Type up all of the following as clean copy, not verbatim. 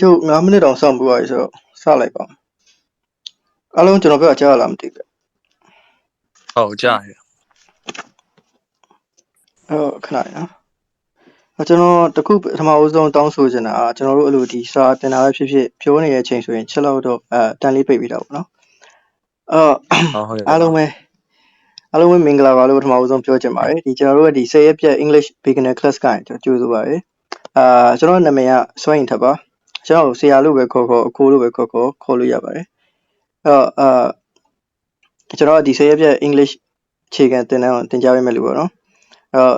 就5 minute တောင်စောင့်ပြီးသွားပြီဆိုတော့စလိုက်ပါအားလုံးကျွန်တော်ပြောကြားရလားမသိဘူးဟုတ်ကြားရခဏနော်ကျွန်တော်တခုပထမဦးဆုံးတောင်းဆိုချင်တာကျွန်တော်တို့အဲ့လိုဒီစာတင်တာပဲဖြစ်ဖြစ်ပြောနေတဲ့အချိန်ဆိုရင်ချက်လောက်တော့တန်လေးပိတ်ပြီးတော့ပေါ့နော်အားလုံးပဲမင်္ဂလာပါလို့ပထမဦးဆုံးပြောချင်ပါတယ်ဒီကျွန်တော်တို့ရဲ့ဒီ10ရက်ပြည့် English beginner class ကကြိုဆိုပါရစေကျွန်တော်နာမည်ကစွမ်းရင်ထပ်ပါကျွန်တော်ဆရာလို့ပဲခေါ်အကိုလို့ပဲခေါ်လို့ရပါတယ်ကျွန်တော်ဒီ10ရက်ပြည့် English အခြေခံသင်တန်းကိုသင်ကြားပေးမယ်လို့ပေါ့နော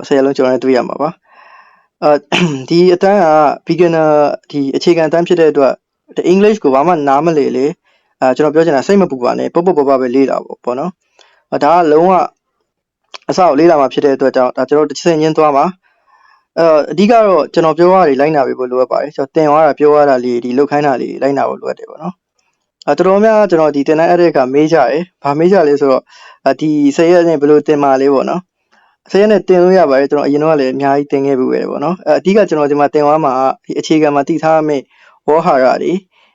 ်ဆရာလုံးကျွန်တော်လည်းတွေ့ရမှာပါဒီအတန်းက beginner ဒီအခြေခံအတန်းဖြစ်တဲ့အတွက် English ကိုဘာမှနားမလည်လေကျွန်တော်ပြောချင်တာစိတ်မပူပါနဲ့ပုတ်ပဲလေးတာပေါ့နော်ဒါကလုံးဝအစကိုလေးလာမှာဖြစ်တဲ့အတွက်ကြောင့်ဒါကျွန်တော်တစ်ချက်ချင်းသွားပါအဓိကတော့ကျွန်တော်ပြောရတာလိုက်နာပေးဖို့လိုအပ်ပါတယ်ကျွန်တော်တင်သွားတာပြောရတာလေးဒီလောက်ခိုင်းတာလေးလိုက်နာဖို့လိုအပ်တယ်ပေါ့နော်တော်တော်များကျွန်တော်ဒီတင်တန်းအဲ့တဲ့ကမေးကြတယ်ဗာမေးကြလဲဆိုတော့ဒီ10ရက်နဲ့ဘယ်လိုတင်ပါလဲပေါ့နော်10ရက်နဲ့တင်လို့ရပါတယ်ကျွန်တော်အရင်တော့လည်းအများကြီးတင်ခဲ့ပြီးပဲပေါ့နော်အဓိကကျွန်တော်ဒီမှာတင်သွားမှာဒီအခြေခံမှာတည်ထားမယ့်ဝေါ်ဟာရတွေ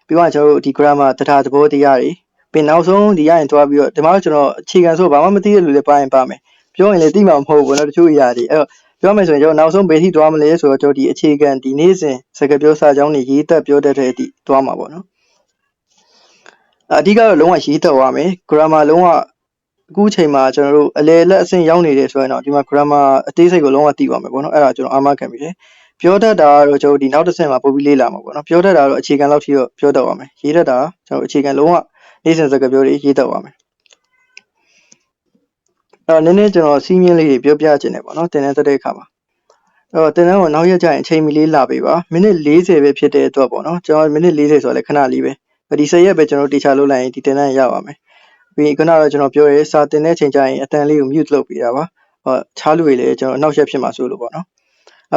ပြီးတော့ကျွန်တော်တို့ဒီ grammar တထားသဘောတရားတွေပြီးနောက်ဆုံးဒီရရင်တွားပြီးတော့ဒီမှာကျွန်တော်အခြေခံဆိုဘာမှမသိတဲ့လူတွေပါရင်ပါမယ်ပြောရင်လည်းသိမှာမဟုတ်ဘူးပေါ့နော်တချို့အရာတွေအဲ့တော့ပြောမယ်ဆိုရင်ကျွန်တော်နောက်ဆုံးဘယ်ထိတွားမလဲဆိုတော့ကျွန်တော်ဒီအခြေခံဒီနေ့စဉ်စကားပြောစာကြောင်းတွေရေးတက်ပြောတတ်တဲ့အထိတွားမှာပေါ့နော်အဓိကတော့လုံးဝရေးတက်သွားမယ် grammar လုံးဝအခုချိန်မှာကျွန်တော်တို့အလယ်လက်အဆင့်ရောက်နေတယ်ဆိုရင်တော့ဒီမှာ grammar အသေးစိတ်ကိုလုံးဝသိပါမယ်ပေါ့နော်အဲ့ဒါကျွန်တော်အာမခံပြီးတယ်ပြောတတ်တာကတော့ကျွန်တော်ဒီနောက်တစ်ဆင့်မှာပို့ပြီးလေ့လာမှာပေါ့နော်ပြောတတ်တာတော့အခြေခံလောက်ထိတော့ပြောတတ်ပါမယ်ရေးတတ်တာကျွန်တော်အခြေခံလုံးဝနေ့စဉ်စကားပြောတွေရေးတတ်ပါမယ်နည်းနည်းကျွန်တော်စီးမြင့်လေးတွေပြောပြချင်တယ်ပေါ့နော်တင်တဲ့အခါမှာတင်တန်းကိုနောက်ရက်ကျရင်အချိန်မီလေးလာပေးပါမိနစ်40ပဲဖြစ်တဲ့အတွက်ပေါ့နော်ကျွန်တော်မိနစ်40ဆိုတော့လည်းခဏလေးပဲဒီ10ရက်ပဲကျွန်တော်တေချာလုပ်လိုက်ရင်ဒီတင်တန်းရပါမယ်ပြီးခုနကတော့ကျွန်တော်ပြောရဲစာတင်တဲ့အချိန်ကျရင်အတန်လေးကို mute လုပ်ပေးတာပါချားလို့ရလေကျွန်တော်အနောက်ရက်ဖြစ်မှာဆိုလို့ပေါ့နော်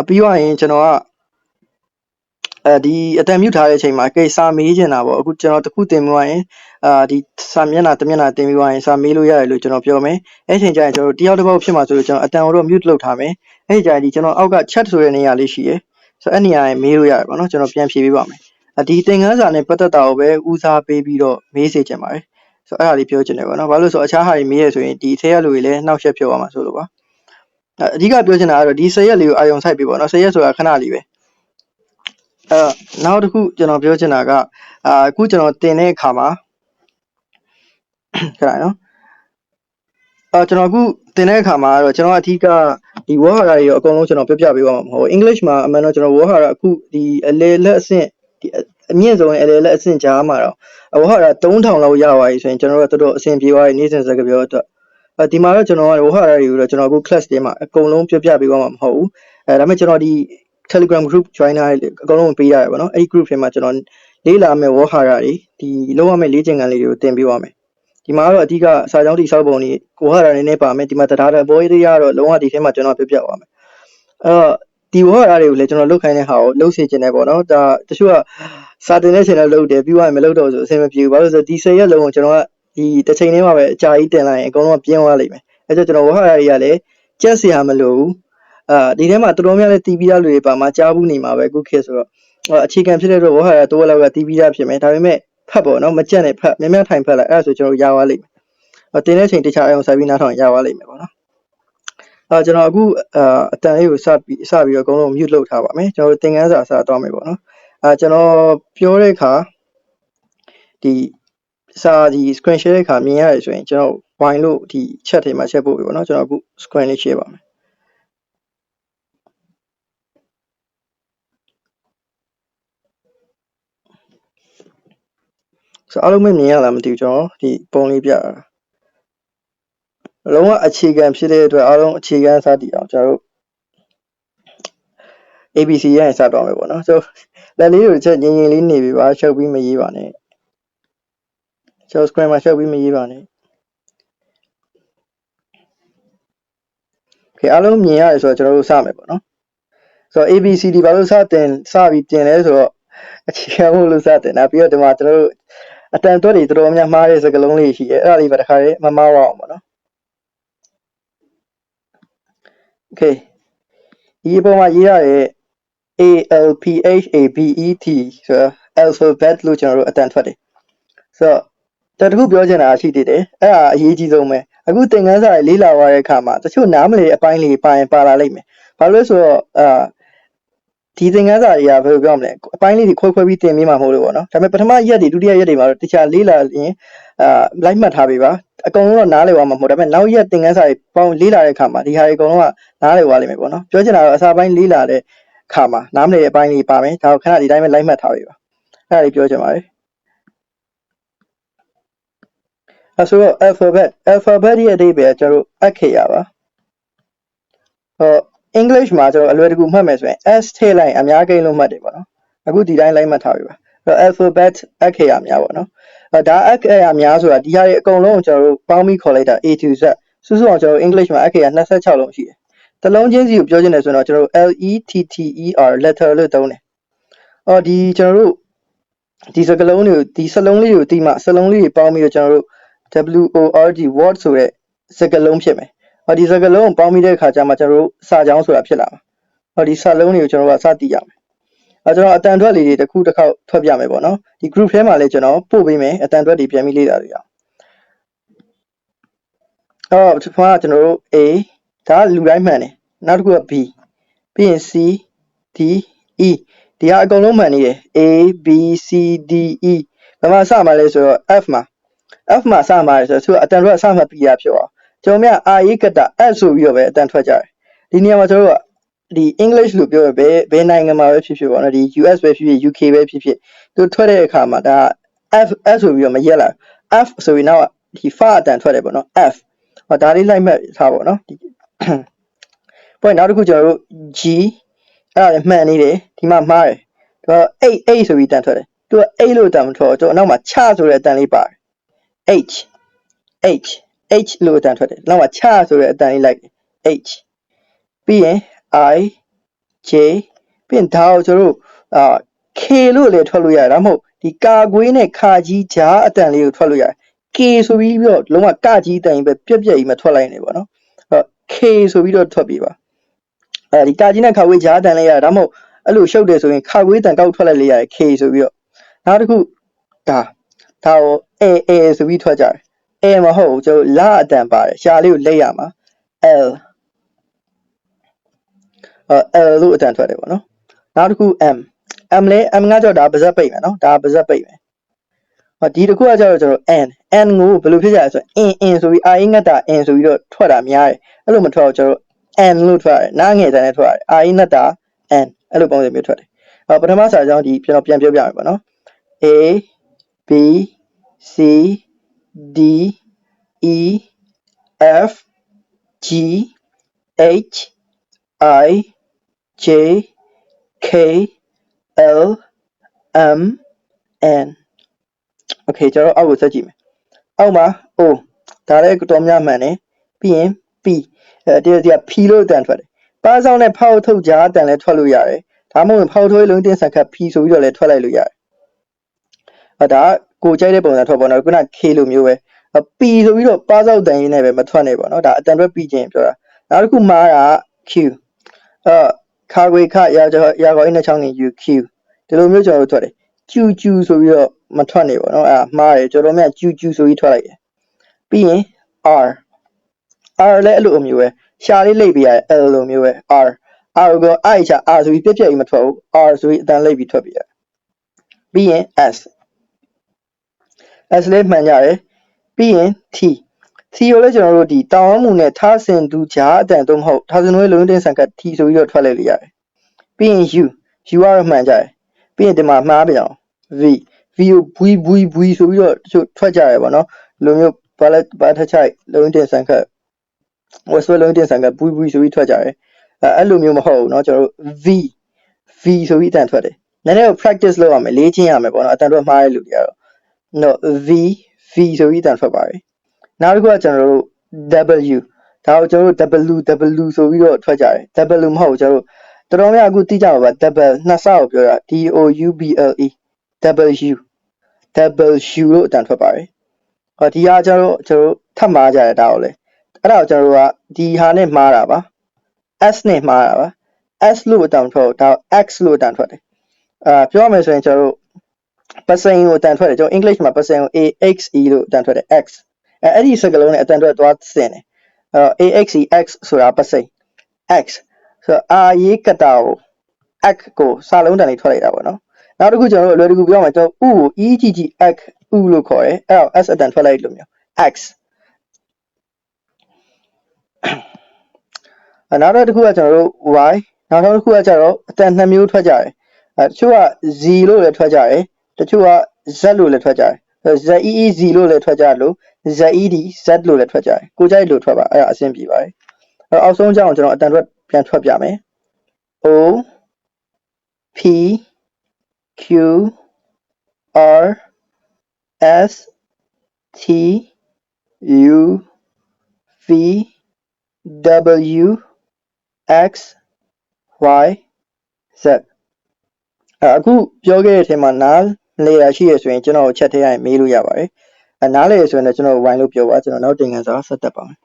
ပြီးသွားရင်ကျွန်တော်ကဒီအတန် mute ထားတဲ့အချိန်မှာကိစာမေးချင်တာပေါ့အခုကျွန်တော်တခုတင်ပြီးသွားရင်ဒီစာမျက်နှာတစ်မျက်နှာတင်ပြီးသွားရင်စာမေးလို့ရတယ်လို့ကျွန်တော်ပြောမယ်အဲ့ချိန်ကျရင်ကျွန်တော်တယောက်တစ်ပေါက်ဖြစ်မှာဆိုလို့ကျွန်တော်အတန်ကိုတော့ mute လုပ်ထားမယ်အဲ့ကြရင်ဒီကျွန်တော်အောက်က chat ဆိုတဲ့နေရာလေးရှိရယ်ဆိုတော့အဲ့နေရာရင်မေးလို့ရတယ်ပေါ့နော်ကျွန်တော်ပြန်ဖြေပေးပါမယ်ဒီသင်ခန်းစာနဲ့ပတ်သက်တာကိုပဲဦးစားပေးပြီးတော့မေးစေချင်ပါတယ်ဆိုတော့အဲ့ဒါလေးပြောချင်တယ်ပေါ့နော်ဘာလို့ဆိုအခြားဟာတွေမေးရဆိုရင်ဒီထဲရလူတွေလည်းနှောက်ယှက်ဖြစ်သွားမှာဆိုလို့ပါအဓိကပြောချင်တာကတော့ဒီ10ရက်လေးကိုအာရုံစိုက်ပေးပေါ့နော်10ရက်ဆိုတာခဏလေးပဲနောက်တစ်ခုကျွန်တော်ပြောချင်တာကအခုကျွန်တော်တင်တဲ့အခါမှာခဏနော်ကျွန်တော်အခုတင်တဲ့အခါမှာတော့ကျွန်တော်အဓိကဒီ word ဟာတွေရောအကုန်လုံးကျွန်တော်ပြပေးပါမှာမဟုတ် English မှာအမှန်တော့ကျွန်တော် word ဟာအခုဒီအလေလက်အဆင့်ဒီအမြင့်ဆုံးအလေလက်အဆင့်ကြားမှာတော့ word ဟာ3000လောက်ရသွားပြီဆိုရင်ကျွန်တော်တို့တော်တော်အဆင်ပြေသွားပြီနေ့စဉ်စကားပြောအတွက်ဒီမှာတော့ကျွန်တော် word ဟာတွေကိုတော့ကျွန်တော်အခု class ထဲမှာအကုန်လုံးပြပေးပါမှာမဟုတ်ဘူးဒါပေမဲ့ကျွန်တော်ဒီ Telegram group join ထားအကုန်လုံးပေးရတယ်ပေါ့နော်အဲ့ဒီ group ထဲမှာကျွန်တော်လေ့လာမယ့် word ဟာတွေဒီလုံးဝမယ့်လေ့ကျင့်ခန်းလေးတွေကိုသင်ပေးပါမယ်ဒီမှာတော့အဓိကစာကြောင်းတိစောက်ပုံကြီးကိုဟာတာနေပါမယ်ဒီမှာတရားတဲ့ဘောရေးရတော့လုံးဝဒီထဲမှာကျွန်တော်ပြပါမယ်ဒီဝါရတွေကိုလည်းကျွန်တော်လုတ်ခိုင်းတဲ့ဟာကိုလှုပ်စေချင်တယ်ပေါ့နော်ဒါတချို့ကစာတင်တဲ့ချိန်တော့လုတ်တယ်ပြီးသွားရင်မလုတ်တော့ဆိုအဆင်မပြေဘူးဘာလို့ဆိုဒီ10ရက်လုံးကိုကျွန်တော်ကဒီတစ်ချိန်လေးမှာပဲအကြာကြီးတင်လိုက်ရင်အကုန်လုံးပြင်းသွားလိမ့်မယ်အဲကြောင့်ကျွန်တော်ဝါရတွေကလည်းကြက်စရာမလိုဘူးဒီထဲမှာတော်တော်များများတီးပြီးသားလူတွေပါမှာကြားဘူးနေမှာပဲအခုခေတ်ဆိုတော့အခြေခံဖြစ်တဲ့တော့ဝါရတိုးလောက်ကတီးပြီးသားဖြစ်မယ်ဒါပေမဲ့ဖတ်ပေါ့နော်မကြက်နဲ့ဖတ်များများထိုင်ဖတ်လိုက်အဲ့ဒါဆိုကျွန်တော်ရသွားလိမ့်မယ်တင်တဲ့ချိန်တခြားအောင်ဆက်ပြီးနားထောင်ရသွားလိမ့်မယ်ပေါ့နော်ကျွန်တော်အခုအတန်လေးကိုစပြီးတော့အကုန်လုံး mute လုပ်ထားပါမယ်ကျွန်တော်သင်ခန်းစာစသွားမယ်ပေါ့နော်ကျွန်တော်ပြောတဲ့အခါဒီစာဒီ screen share တဲ့အခါမြင်ရတယ်ဆိုရင်ကျွန်တော် wine လို့ဒီ chat ထဲမှာ share ပို့ပြီပေါ့နော်ကျွန်တော်အခု screen လေး share ပါမယ်ဆိုအားလုံးမြင်ရလားမသိဘူးကျွန်တော်ဒီပုံလေးပြတာလုံးဝအခြေခံဖြစ်တဲ့အတွက်အားလုံးအခြေခံစတည်အောင်ကျွန်တော်တို့ ABC ရရင်စတော့မယ်ပေါ့နော်ဆိုလက်လေးကိုချက်ငင်လေးနေပြီပါရှုပ်ပြီးမရေးပါနဲ့ကျွန်တော် screen မှာရှုပ်ပြီးမရေးပါနဲ့โอเคအားလုံးမြင်ရတယ်ဆိုတော့ကျွန်တော်တို့စမယ်ပေါ့နော်ဆိုတော့ ABCD ဘာလို့စပြီးတင်လဲဆိုတော့အခြေခံမှုလို့စတင်တာပြီးတော့ဒီမှာကျွန်တော်တို့အတန်တွက်တွေတော်တော်များမှားတဲ့စကားလုံးလေးရှိတယ်အဲ့ဒါလေးပဲတစ်ခါလေးမမှားအောင်ပေါ့နော်โอเคဒီပုံမှာရေးရတဲ့ALPHABET ဆိုတော့ alphabet လို့ကျွန်တော်တို့အတန်ထွက်တယ်ဆိုတော့တခုပြောချင်တာရှိသေးတယ်အဲ့ဒါအရေးကြီးဆုံးပဲအခုသင်ခန်းစာတွေလေ့လာသွားတဲ့အခါမှာတချို့နားမလည်အပိုင်းလေးပါရင်ပါလာလိမ့်မယ်ဘာလို့လဲဆိုတော့ဒီသင်ခန်းစာတွေကဘယ်လိုပြောမလဲအပိုင်းလေးတွေခွဲပြီးသင်မိမှာမဟုတ်လို့ပေါ့နော်ဒါပေမဲ့ပထမရက်တွေဒုတိယရက်တွေမှာတော့တခြားလေ့လာရင်လိုက်မှတ်ထားပေးပါအကုန်လုံးတော့နားလည်သွားမှာမဟုတ်ဒါပေမဲ့နောက်ရက်သင်ခန်းစာတွေပေါင်းလေ့လာတဲ့အခါမှာဒီဟာတွေအကုန်လုံးကနားလည်သွားလိမ့်မယ်ပေါ့နော်ပြောချင်တာတော့အစာပိုင်းလေ့လာတဲ့အခါမှာနားမလည်တဲ့အပိုင်းလေးပါမယ်ဒါကိုခဏဒီတိုင်းပဲလိုက်မှတ်ထားပေးပါအဲ့ဒါလေးပြောချင်ပါတယ်ဆိုတော့ alphabet ရဲ့အဓိပ္ပာယ်ကျွန်တော်တို့အက္ခရာပါEnglish မှာကျွန်တော်အလွယ်တကူမှတ်မယ်ဆိုရင် S ထည့်လိုက်အများကိန်းလို့မှတ်တယ်ပေါ့နော်အခုဒီတိုင်းလိုက်မှတ်ထားပြီပါအဲ့တော့ alphabet အက္ခရာများပေါ့နော်ဒါအက္ခရာများဆိုတာဒီဟာတွေအကုန်လုံးကိုကျွန်တော်တို့ပေါင်းပြီးခေါ်လိုက်တာ A to Z စုစုအောင်ကျွန်တော်တို့ English မှာအက္ခရာ26လုံးရှိတယ်တစ်လုံးချင်းစီကိုပြောချင်တယ်ဆိုတော့ကျွန်တော်တို့ letter letter လို့သုံးတယ်ဒီကျွန်တော်တို့ဒီစကားလုံးတွေကိုဒီစလုံးလေးတွေကိုဒီမှာစလုံးလေးတွေပေါင်းပြီးတော့ကျွန်တော်တို့ WORD word ဆိုတဲ့စကားလုံးဖြစ်မယ်ဒီစကားလုံးကိုပေါင်းပြီးတဲ့အခါကျမှကျွန်တော်တို့စာကြောင်းဆိုတာဖြစ်လာမှာဒီစာလုံးတွေကိုကျွန်တော်တို့ကစသိရမယ်ကျွန်တော်အတန်ထွက်လေးတွေတစ်ခုတစ်ခေါက်ထွက်ပြမယ်ပေါ့နော်ဒီ group ထဲမှာလည်းကျွန်တော်ပို့ပေးမယ်အတန်ထွက်တွေပြန်ပြီးလေ့လာရအောင်ပထမကျွန်တော်တို့ A ဒါလူတိုင်းမှန်တယ်နောက်တစ်ခုက B ပြီးရင် C D E ဒီဟာအကုန်လုံးမှန်နေတယ် A B C D E ဘယ်မှာစမှာလဲဆိုတော့ F မှာစမှာလဲဆိုတော့သူကအတန်ထွက်စမှတ်ပြီးရဖြစ်အောင်ကျွန်တော်များအာရေးကတ S ဆိုပြီးတော့ပဲအတန်ထွက်ကြတယ်ဒီနေရာမှာကျွန်တော်တို့ကဒီ English လို့ပြောရပဲဘယ်နိုင်ငံမှာပဲဖြစ်ဖြစ်ပေါ့နော်ဒီ US ပဲဖြစ်ဖြစ် UK ပဲဖြစ်ဖြစ်သူထွက်တဲ့အခါမှာဒါ F ဆိုပြီးတော့မရက်လာ F ဆိုပြီးတော့ဒီ fa အတန်ထွက်တယ်ပေါ့နော် F ဒါလေးလိုက်မှတ်ထားပေါ့နော်ဒီpoint နောက်တစ်ခုကျွန်တော်တို့ G အဲ့ဒါလည်းမှန်နေတယ်ဒီမှာမှားတယ်သူက8ဆိုပြီးအတန်ထွက်တယ်သူက8လို့အတန်မထွက်တော့ကျွန်တော်နောက်မှာချဆိုတဲ့အတန်လေးပါတယ် H လို့အတန်ထွက်တယ်နောက်မှာချဆိုတဲ့အတန်လေးလိုက်တယ် H ပြီးရင် I J ပြီးရင်ဒါကိုကျွန်တော်တို့K လို့လည်းထွက်လို့ရတယ်ဒါမှမဟုတ်ဒီကာကွေးနဲ့ခါကြီးကြားအတန်လေးကိုထွက်လို့ရတယ် K ဆိုပြီးတော့လုံးဝကကြီးအတန်ကြီးပဲပြက်ကြီးမထွက်လိုက်နေပေါ့နော်K ဆိုပြီးတော့ထွက်ပြပါဒီကာကြီးနဲ့ခါကွေးကြားအတန်လေးရတယ်ဒါမှမဟုတ်အဲ့လိုရှုပ်တယ်ဆိုရင်ခါကွေးတန်ကောက်ထွက်လိုက်လေရတယ် K ဆိုပြီးတော့နောက်တစ်ခုဒါကို A ဆိုပြီးထွက်ကြတယ်A မဟုတ်ကျွန်တော်လာအတန်ပါတယ်ရှာလေးကိုလက်ရမှာ L လို့အတန်ထွက်တယ်ပေါ့နော်နောက်တစ်ခု M လဲ M ကကြောက်ဒါပါဇက်ပိတ်မယ်နော်ဒါပါဇက်ပိတ်မယ်ဒီတစ်ခုကကြောက်ကျွန်တော် N ကိုဘယ်လိုဖြစ်ကြလဲဆိုရင် in ဆိုပြီးအာအင်းငတ်တာ in ဆိုပြီးတော့ထွက်တာများတယ်အဲ့လိုမထွက်တော့ကျွန်တော် N လို့ထွက်ရတယ်နားငယ်တန်းနဲ့ထွက်ရတယ်အာအင်းငတ်တာ N အဲ့လိုပုံစံမျိုးထွက်တယ်ပထမစာကြောင်းဒီကျွန်တော်ပြန်ပြောပြမယ်ပေါ့နော် A B C D E F G H I J K L M N Okay ကျွန်တော်အောက်ကိုဆက်ကြည့်မယ်အောက်မှာ O ဒါလည်းတော်များမှန်တယ်ပြီးရင် P ဒီက P လို့အတန်ထွက်တယ်ပါးစောင်းနဲ့ဖောက်ထုတ်ကြားအတန်လည်းထွက်လို့ရတယ်ဒါမှမဟုတ်ဖောက်ထုတ်လုံးတင်းဆန်ခတ် P ဆိုပြီးတော့လည်းထွက်လိုက်လို့ရတယ်ဒါကိုကြိုက်တဲ့ပုံစံထွက်ပေါ်တော့ခုန K လိုမျိုးပဲ P ဆိုပြီးတော့ပါးစောက်တန်ရင်းနဲ့ပဲမထွက်နေပေါ့နော်ဒါအတန်ထွက်ပြီးခြင်းပြောတာနောက်တစ်ခုမှာက Q ခါခွေခရာခေါ်အင်းနဲ့ချောင်းနေ UQ ဒီလိုမျိုးကျွန်တော်တို့ထွက်တယ် QQ ဆိုပြီးတော့မထွက်နေပေါ့နော်မှားတယ်ကျွန်တော်များ QQ ဆိုပြီးထွက်လိုက်တယ်ပြီးရင် R လည်းအဲ့လိုအမျိုးပဲရှာလေးလိပ်ပြရတယ် L လိုမျိုးပဲ R ကိုအဲ့ချာ R ဆိုပြီးပြက်ကြီးမထွက်ဘူး R ဆိုပြီးအတန်လိပ်ပြီးထွက်ပြရတယ်ပြီးရင် S လည်းမှန်ကြတယ်ပြီးရင် T ကိုလည်းကျွန်တော်တို့ဒီတောင်းမှုနဲ့ထားစင်သူကြားအတန်တော့မဟုတ်ထားစင်တို့ရဲ့လုံးတင်းဆန်က T ဆိုပြီးတော့ထွက်လိုက်လို့ရတယ်ပြီးရင် U ကတော့မှန်ကြတယ်ပြီးရင်ဒီမှာမှားပြန်အောင် V ကိုဘွီဆိုပြီးတော့တချို့ထွက်ကြရတယ်ပေါ့နော်လိုမျိုးဘာထချိုက်လုံးတင်းဆန်ကဝက်ဆွဲလုံးတင်းဆန်ကဘွီဆိုပြီးထွက်ကြတယ်အဲ့လိုမျိုးမဟုတ်ဘူးเนาะကျွန်တော်တို့ V ဆိုပြီးအတန်ထွက်တယ်နည်းနည်း practice လုပ်ရမယ်လေ့ကျင့်ရမယ်ပေါ့နော်အတန်ထွက်မှားတဲ့လူတွေကတော့ no V ဆိုပြီးအတန်ထွက်ပါတယ်နောက်တစ်ခုကကျွန်တော်တို့ W ဒါကိုကျွန်တော်တို့ W ဆိုပြီးတော့ထွက်ကြတယ် W မဟုတ်ကျွန်တော်တို့တော်တော်များအခုသိကြပါပါ double နှစ်ဆကိုပြောတာ DOUBLE W လို့အတန်ထွက်ပါတယ်ဒီဟာကျွန်တော်တို့ထပ်မှားကြတယ်ဒါကိုလေအဲ့ဒါကိုကျွန်တော်တို့ကဒီဟာနဲ့မှားတာပါ S နဲ့မှားတာပါ S လို့အတန်ထွက်ဒါ X လို့အတန်ထွက်တယ်ပြောရမယ်ဆိုရင်ကျွန်တော်တို့ ပတ်စံကိုအတန်ထွက်တယ်ကျွန်တော် English မှာပတ်စံကို AXE လို့အတန်ထွက်တယ် X အဲ့ဒီစကားလုံးနဲ့အတန်ထွက်သွားစင်တယ်AXE X ဆိုတာပတ်စံ X ဆိုတော့အာရေးကတာကို X ကိုစာလုံးတန်လေးထွက်လိုက်တာပေါ့နော်နောက်တစ်ခုကျွန်တော်တို့အလွယ်တကူပြောမှာကျွန်တော် U ကို EGGX U လို့ခေါ်တယ်အဲ့တော့ S အတန်ထွက်လိုက်လို့မျိုး X နောက်တစ်ခုကကျွန်တော်တို့ Y နောက်တစ်ခုကကျတော့အတန်2မျိုးထွက်ကြတယ်တချို့က Z လို့လည်းထွက်ကြတယ်တချို့က Z လို့လည်းထွက်ကြတယ် ZEEZ လို့လည်းထွက်ကြလို့ ZED Z လို့လည်းထွက်ကြတယ်ကိုကြိုက်လို့ထွက်ပါအဲ့ဒါအဆင်ပြေပါတယ်အဲ့တော့အောက်ဆုံးကျအောင်ကျွန်တော်အတန်ထွက်ပြန်ထွက်ပြမယ် O P Q R S T U V W X Y Z အခုပြောခဲ့တဲ့အချိန်မှာနားလေရရှိရဆိုရင်ကျွန်တော်ချက်ထဲရရင်မေးလို့ရပါတယ်နားလေရဆိုရင်လည်းကျွန်တော်ဝိုင်းလို့ပြောပါကျွန်တော်နောက်တင်ငန်းစာဆက်တက်ပါမယ်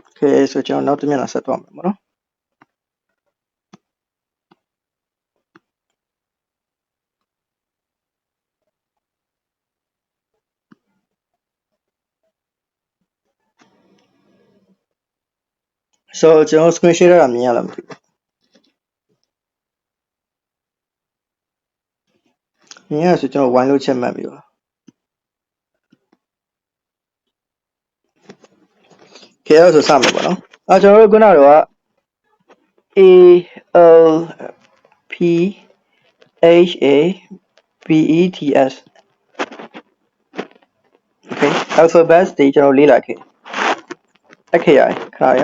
โอเคဆိုကျွန်တော်နောက်တစ်မျက်နှာဆက်သွားမယ်ပေါ့နော်ဆိုကျွန်တော် screen share တာမြင်ရလားမသိဘူးမြင်ရဆိုကျွန်တော်ဝိုင်းလို့ချက်မှတ်ပြီးပါခဲရဆိုစမယ်ပေါ့နော်ကျွန်တော်တို့ခုနကတော့ A L P H A B E T S okay alphabets တွေကျွန်တော်လေ့လာခဲ့အခရာခါရ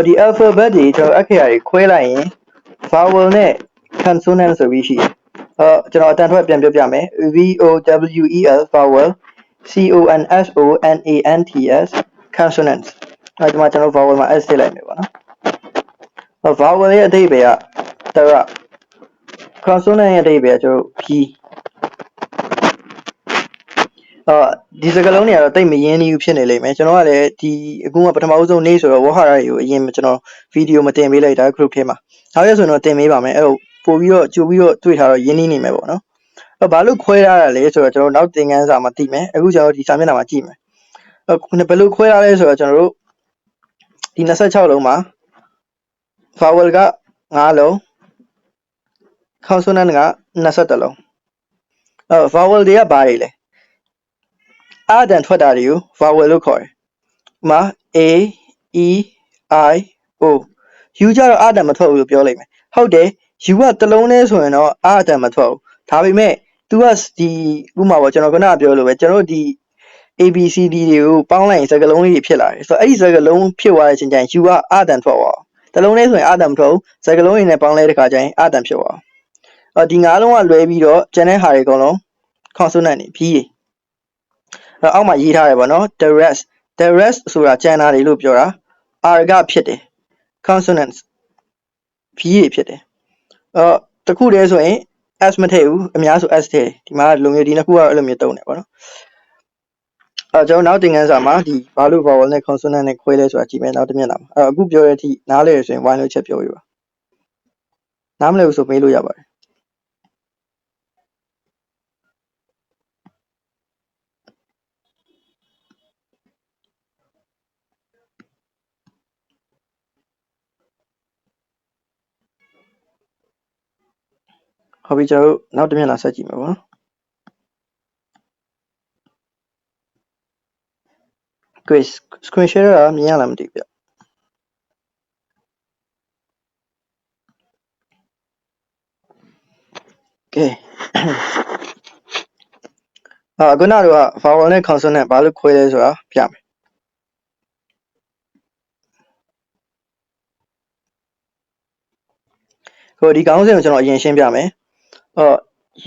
ဒီ alphabet တွေကျွန်တော်အခရာတွေခွဲလိုက်ရင် vowel နဲ့ consonant ဆိုပြီးရှိတယ်ကျွန်တော်အတန်ထွက်ပြန်ပြောပြမယ် V O W E L vowel C O N S O N A N T S consonants ဒီမှာကျွန်တော် vowel မှာ S ထည့်လိုက်မယ်ပေါ့နော် vowel ရဲ့အဓိပ္ပာယ်ကတရ consonant ရဲ့အဓိပ္ပာယ်ကကျွန်တော် P ဒီစကားလုံးတွေကတော့တိတ်မရင်းနှီးဘူးဖြစ်နေလိမ့်မယ်ကျွန်တော်ကလည်းဒီအခုကပထမဦးဆုံးနေ့ဆိုတော့ဝါဟာရတွေကိုအရင်ကျွန်တော်ဗီဒီယိုမတင်ပေးလိုက်တာ group ထဲမှာနောက်ရဆိုတော့တင်ပေးပါမယ်အဲ့တော့ပို့ပြီးတော့ကြိုပြီးတော့တွေ့ထားတော့ရင်းနှီးနေမယ်ပေါ့နော်ဘာလို့ခွဲထားတာလဲဆိုတော့ကျွန်တော်နောက်သင်ခန်းစာမှာသိမယ်အခုကျွန်တော်ဒီစာမျက်နှာမှာကြည့်မယ်ဘယ်လိုခွဲထားလဲဆိုတော့ကျွန်တော်တို့ဒီ26လုံးမှာ vowel က5လုံး consonant က21လုံးvowel တွေကဘာတွေလဲအာတန်ထွက်တာတွေကို vowel လို့ခေါ်တယ်ဥမာ A E I O U ကြတော့အာတန်မထွက်ဘူးလို့ပြောလိုက်မယ်ဟုတ်တယ် U ကတစ်လုံးနဲ့ဆိုရင်တော့အာတန်မထွက်ဘူးဒါပေမဲ့ तू ကဒီဥမာပေါ့ကျွန်တော်ခုနကပြောလို့ပဲကျွန်တော်ဒီ ABCD တွေကိုပေါင်းလိုက်ရင်စကားလုံးလေးတွေဖြစ်လာတယ်ဆိုတော့အဲ့ဒီစကားလုံးဖြစ်သွားတဲ့အချိန်ကျရင် U ကအာတန်ထွက်သွားတစ်လုံးနဲ့ဆိုရင်အာတန်မထွက်ဘူးစကားလုံးတွေနဲ့ပေါင်းလိုက်တဲ့ခါကျရင်အာတန်ဖြစ်သွားဒီ၅လုံးကလွဲပြီးတော့ကျန်တဲ့ဟာတွေအကုန်လုံး consonant တွေ B တွေအောက်မှာရေးထားတယ်ပေါ့နော် the rest ဆိုတာကျန်တာတွေလို့ပြောတာ R ကဖြစ်တယ် consonants B တွေဖြစ်တယ်တခုတည်းဆိုရင် S မထည့်ဘူးအများဆို S ထည့်ဒီမှာလုံမျိုးဒီနှစ်ခုကအဲ့လိုမျိုးတုံးတယ်ပေါ့နော်ကျွန်တော်နောက်သင်ခန်းစာမှာဒီဘာလို့ vowel နဲ့ consonant နဲ့ခွဲလဲဆိုတာကြည့်မယ်နောက်တစ်မျက်နှာမှာအခုပြောတဲ့အထိနားလည်ရဆိုရင်ဝိုင်းလို့ချက်ပြောပြပါနားမလည်ဘူးဆိုမေးလို့ရပါတယ်ဟုတ်ပြီကျွန်တော်တို့နောက်တစ်မျက်နှာဆက်ကြည့်မယ်ပေါ့နော်quiz screen share ကမြင်ရလားမသိဘူးဗျကဲခုနကတော့ vowel နဲ့ consonant ဘာလို့ခွဲလဲဆိုတာပြမယ်ဒီခေါင်းစဉ်ကိုကျွန်တော်အရင်ရှင်းပြမယ်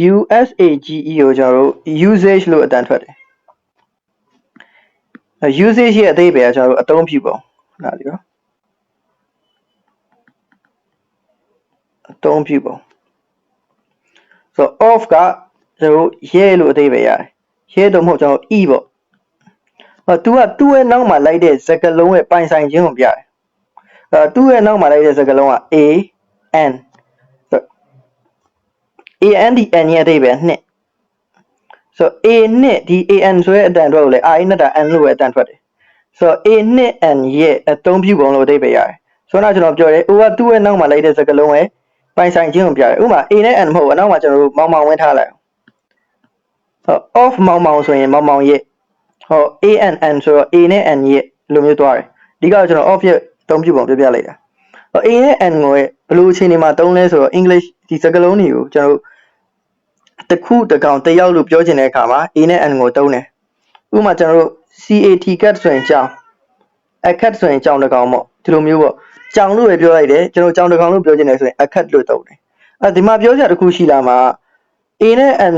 USAGE ကိုကျွန်တော်တို့ usage လို့အတန်ထွက်တယ်usage ရဲ့အသေးပဲကျွန်တော်တို့အသုံးပြုပုံနားလီနော် သုံးပြုပုံဆို off ကကျွန်တော်ရဲလို့အသေးပဲရတယ်ရဲတော့မဟုတ်ကျွန်တော် e ပေါ့သူကသူ့ရဲ့နောက်မှာလိုက်တဲ့စကားလုံးရဲ့ပိုင်ဆိုင်ခြင်းကိုပြတယ်သူ့ရဲ့နောက်မှာလိုက်တဲ့စကားလုံးက a n a n ဒီ n ရဲ့အသေးပဲနှစ်ဆို a နှစ်ဒီ a n ဆိုတဲ့အတန်ထွက်ကိုလေ i နဲ့တာ n လို့ပဲအတန်ထွက်တယ်ဆို a နှစ် n ရဲ့အသုံးပြုပုံလို့အသေးပဲရတယ်ဆိုတော့ကျွန်တော်ပြောတယ် o ကသူ့ရဲ့နောက်မှာလိုက်တဲ့စကားလုံးရဲ့ပိုင်ဆိုင်ခြင်းကိုပြတယ်ဥပမာ a နဲ့ n မဟုတ်ဘူးအနောက်မှာကျွန်တော်တို့မောင်မောင်ဝင်ထားလိုက်off မောင်မောင်ဆိုရင်မောင်မောင်ရဲ့ဟော a n n ဆိုတော့ a နဲ့ n ရဲ့လိုမျိုးသွားတယ်ဒီကတော့ကျွန်တော် off ရဲ့အသုံးပြုပုံပြပြလိုက်တာa နဲ့ n ကိုဘယ်လိုအခြေအနေမှာသုံးလဲဆိုတော့ English ဒီစကားလုံးတွေကိုကျွန်တော်တို့တစ်ခုတစ်ကောင်တစ်ယောက်လို့ပြောချင်တဲ့အခါမှာ a နဲ့ n ကိုသုံးတယ်ဥပမာကျွန်တော်တို့ cat cat ဆိုရင်ကြောင်cat ဆိုရင်ကြောင်တစ်ကောင်ပေါ့ဒီလိုမျိုးပေါ့ကြောင်လို့ပဲပြောလိုက်တယ်ကျွန်တော်ကြောင်တစ်ကောင်လို့ပြောချင်တယ်ဆိုရင် cat လို့သုံးတယ်ဒီမှာပြောစရာတစ်ခုရှိလာမှာ a နဲ့ n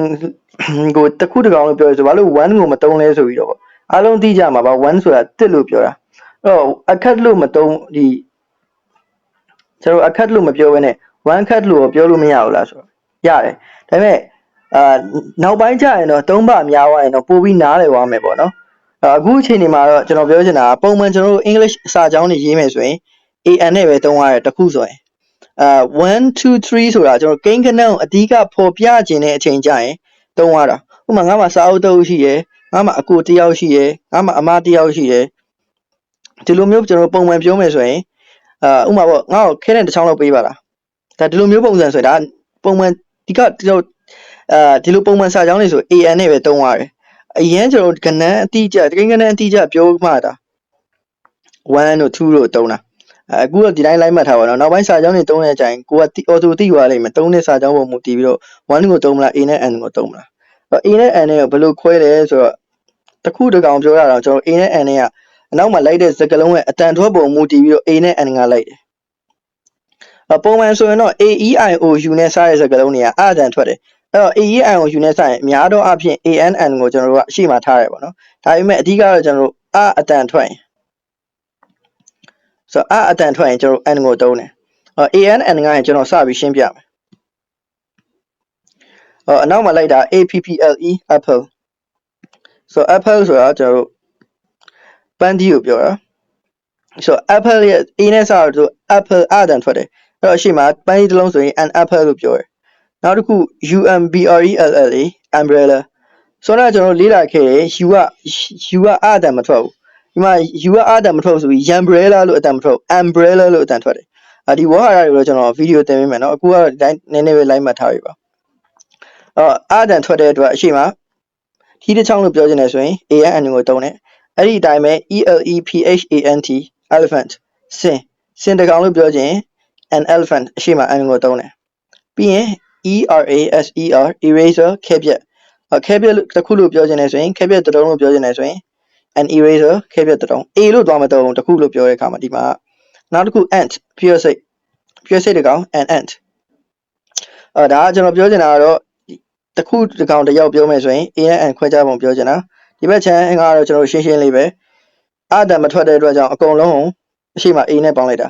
ကိုတစ်ခုတစ်ကောင်လို့ပြောရဆိုဘာလို့1ကိုမသုံးလဲဆိုပြီးတော့ပေါ့အားလုံးသိကြမှာပါ1ဆိုတာတစ်လို့ပြောတာအဲ့တော့ cat လို့မသုံးဒီကျွန်တော် cat လို့မပြောဘဲနဲ့1 cat လို့ပြောလို့မရဘူးလားဆိုတော့ရတယ်ဒါပေမဲ့နောက်ပိုင်းကျရင်တော့သုံးပါများသွားရင်တော့ပို့ပြီးနားလည်သွားမယ်ပေါ့နော်အခုအချိန်ဒီမှာတော့ကျွန်တော်ပြောချင်တာပုံမှန်ကျွန်တော်တို့ English စာကြောင်းတွေရေးမယ်ဆိုရင် an နဲ့ပဲသုံးရတယ်တစ်ခုဆိုရင်1 2 3ဆိုတာကျွန်တော်ကိန်းကနန်းကိုအဓိကပေါ်ပြခြင်းတဲ့အချိန်ကျရင်သုံးရတာဥပမာငါမှစာအုပ်တစ်အုပ်ရှိရယ်ငါမှအကိုတစ်ယောက်ရှိရယ်ငါမှအမတစ်ယောက်ရှိရယ်ဒီလိုမျိုးကျွန်တော်ပုံမှန်ပြောမယ်ဆိုရင်ဥပမာပေါ့ငါ့ကိုခဲတဲ့တစ်ချောင်းလောက်ပေးပါလားဒါဒီလိုမျိုးပုံစံဆိုရင်ဒါပုံမှန်ဒီကကျွန်တော်ဒီလိုပုံမှန်စာကြောင်းတွေဆို an နဲ့ပဲသုံးရတယ်အရင်ကျွန်တော်ကဏ္ဍအတိအကျကိန်းကဏ္ဍအတိအကျပြောမှတာ1တို့2တို့သုံးတာအခုတော့ဒီတိုင်းလိုက်မှတ်ထားပါတော့နောက်ပိုင်းစာကြောင်းတွေသုံးတဲ့အချိန်ကိုက auto သိသွားလိမ့်မယ်သုံးတဲ့စာကြောင်းပုံမူတည်ပြီးတော့1ကိုသုံးမလား a နဲ့ n ကိုသုံးမလားa နဲ့ n နဲ့ဘယ်လိုခွဲလဲဆိုတော့တစ်ခုတစ်ကောင်ပြောရအောင်ကျွန်တော် a နဲ့ n နဲ့ကအနောက်မှာလိုက်တဲ့စကားလုံးရဲ့အတန်ထွက်ပုံမူတည်ပြီးတော့ a နဲ့ n ကလိုက်တယ်ပုံမှန်ဆိုရင်တော့ a e i o u နဲ့စတဲ့စကားလုံးတွေကအတန်ထွက်တယ်အဲ့တော့ a e i o u နဲ့စရင်အများတော့အဖြစ် a n n ကိုကျွန်တော်တို့ကအရှိမထားရတယ်ပေါ့နော်ဒါပေမဲ့အဓိကတော့ကျွန်တော်တို့အတန်ထွက်ရင်ဆိုတော့အတန်ထွက်ရင်ကျွန်တော် n ကိုသုံးတယ် an n ကရင်ကျွန်တော်စပြီးရှင်းပြမယ်အနောက်မှာလိုက်တာ apple apple ဆိုတော့ apple ဆိုတာကျွန်တော်တို့ပန်းသီးကိုပြောတာဆိုတော့ apple ရဲ့ a နဲ့စတော့ apple အတန်ထွက်တယ်အဲ့တော့အရှိမပန်းသီးတစ်လုံးဆိုရင် an apple လို့ပြောတယ်နောက်တစ်ခု umbrella umbrella ဆိုတော့ကျွန်တော်လေးလာခဲ့တယ် u ကအတန်မထွက်ဘူးဒီမှာ u ကအတန်မထွက်ဆိုပြီး umbrella လို့အတန်မထွက် umbrella လို့အတန်ထွက်တယ်ဒီဝါဟာရတွေကိုကျွန်တော်ဗီဒီယိုတင်ပေးမယ်နော်အခုကတော့ဒီတိုင်းနည်းနည်းပဲ လိုက်မှတ်ထားပြီပါအတန်ထွက်တဲ့အတွက်အရှိမထီးတစ်ချောင်းလို့ပြောချင်တယ်ဆိုရင် a n ကိုသုံးတယ်အဲ့ဒီအတိုင်းပဲ elephant elephant စင်တကောင်လို့ပြောချင် an elephant အရှိမ n ကိုသုံးတယ်ပြီးရင် eraser eraser ခဲပြက်ခဲပြက်တစ်ခုလို့ပြောချင်တယ်ဆိုရင်ခဲပြက်တစ်တုံးလို့ပြောချင်တယ်ဆိုရင် an eraser ခဲပြက်တစ်တုံး a လို့သွားမတုံးတစ်ခုလို့ပြောတဲ့အခါမှာဒီမှာနောက်တစ်ခု ant ပြည့်စိတ်တစ်ကောင် an ant ဒါကကျွန်တော်ပြောချင်တာကတော့တစ်ခုတစ်ကောင်တစ်ယောက်ပြောမယ်ဆိုရင် a နဲ့ n ခွဲခြားပုံပြောချင်တာဒီဘက်ချမ်းကတော့ကျွန်တော်ရှင်းရှင်းလေးပဲအတန်မထွက်တဲ့အတွက်ကြောင့်အကုန်လုံးအရှိမ a နဲ့ပေါင်းလိုက်တာ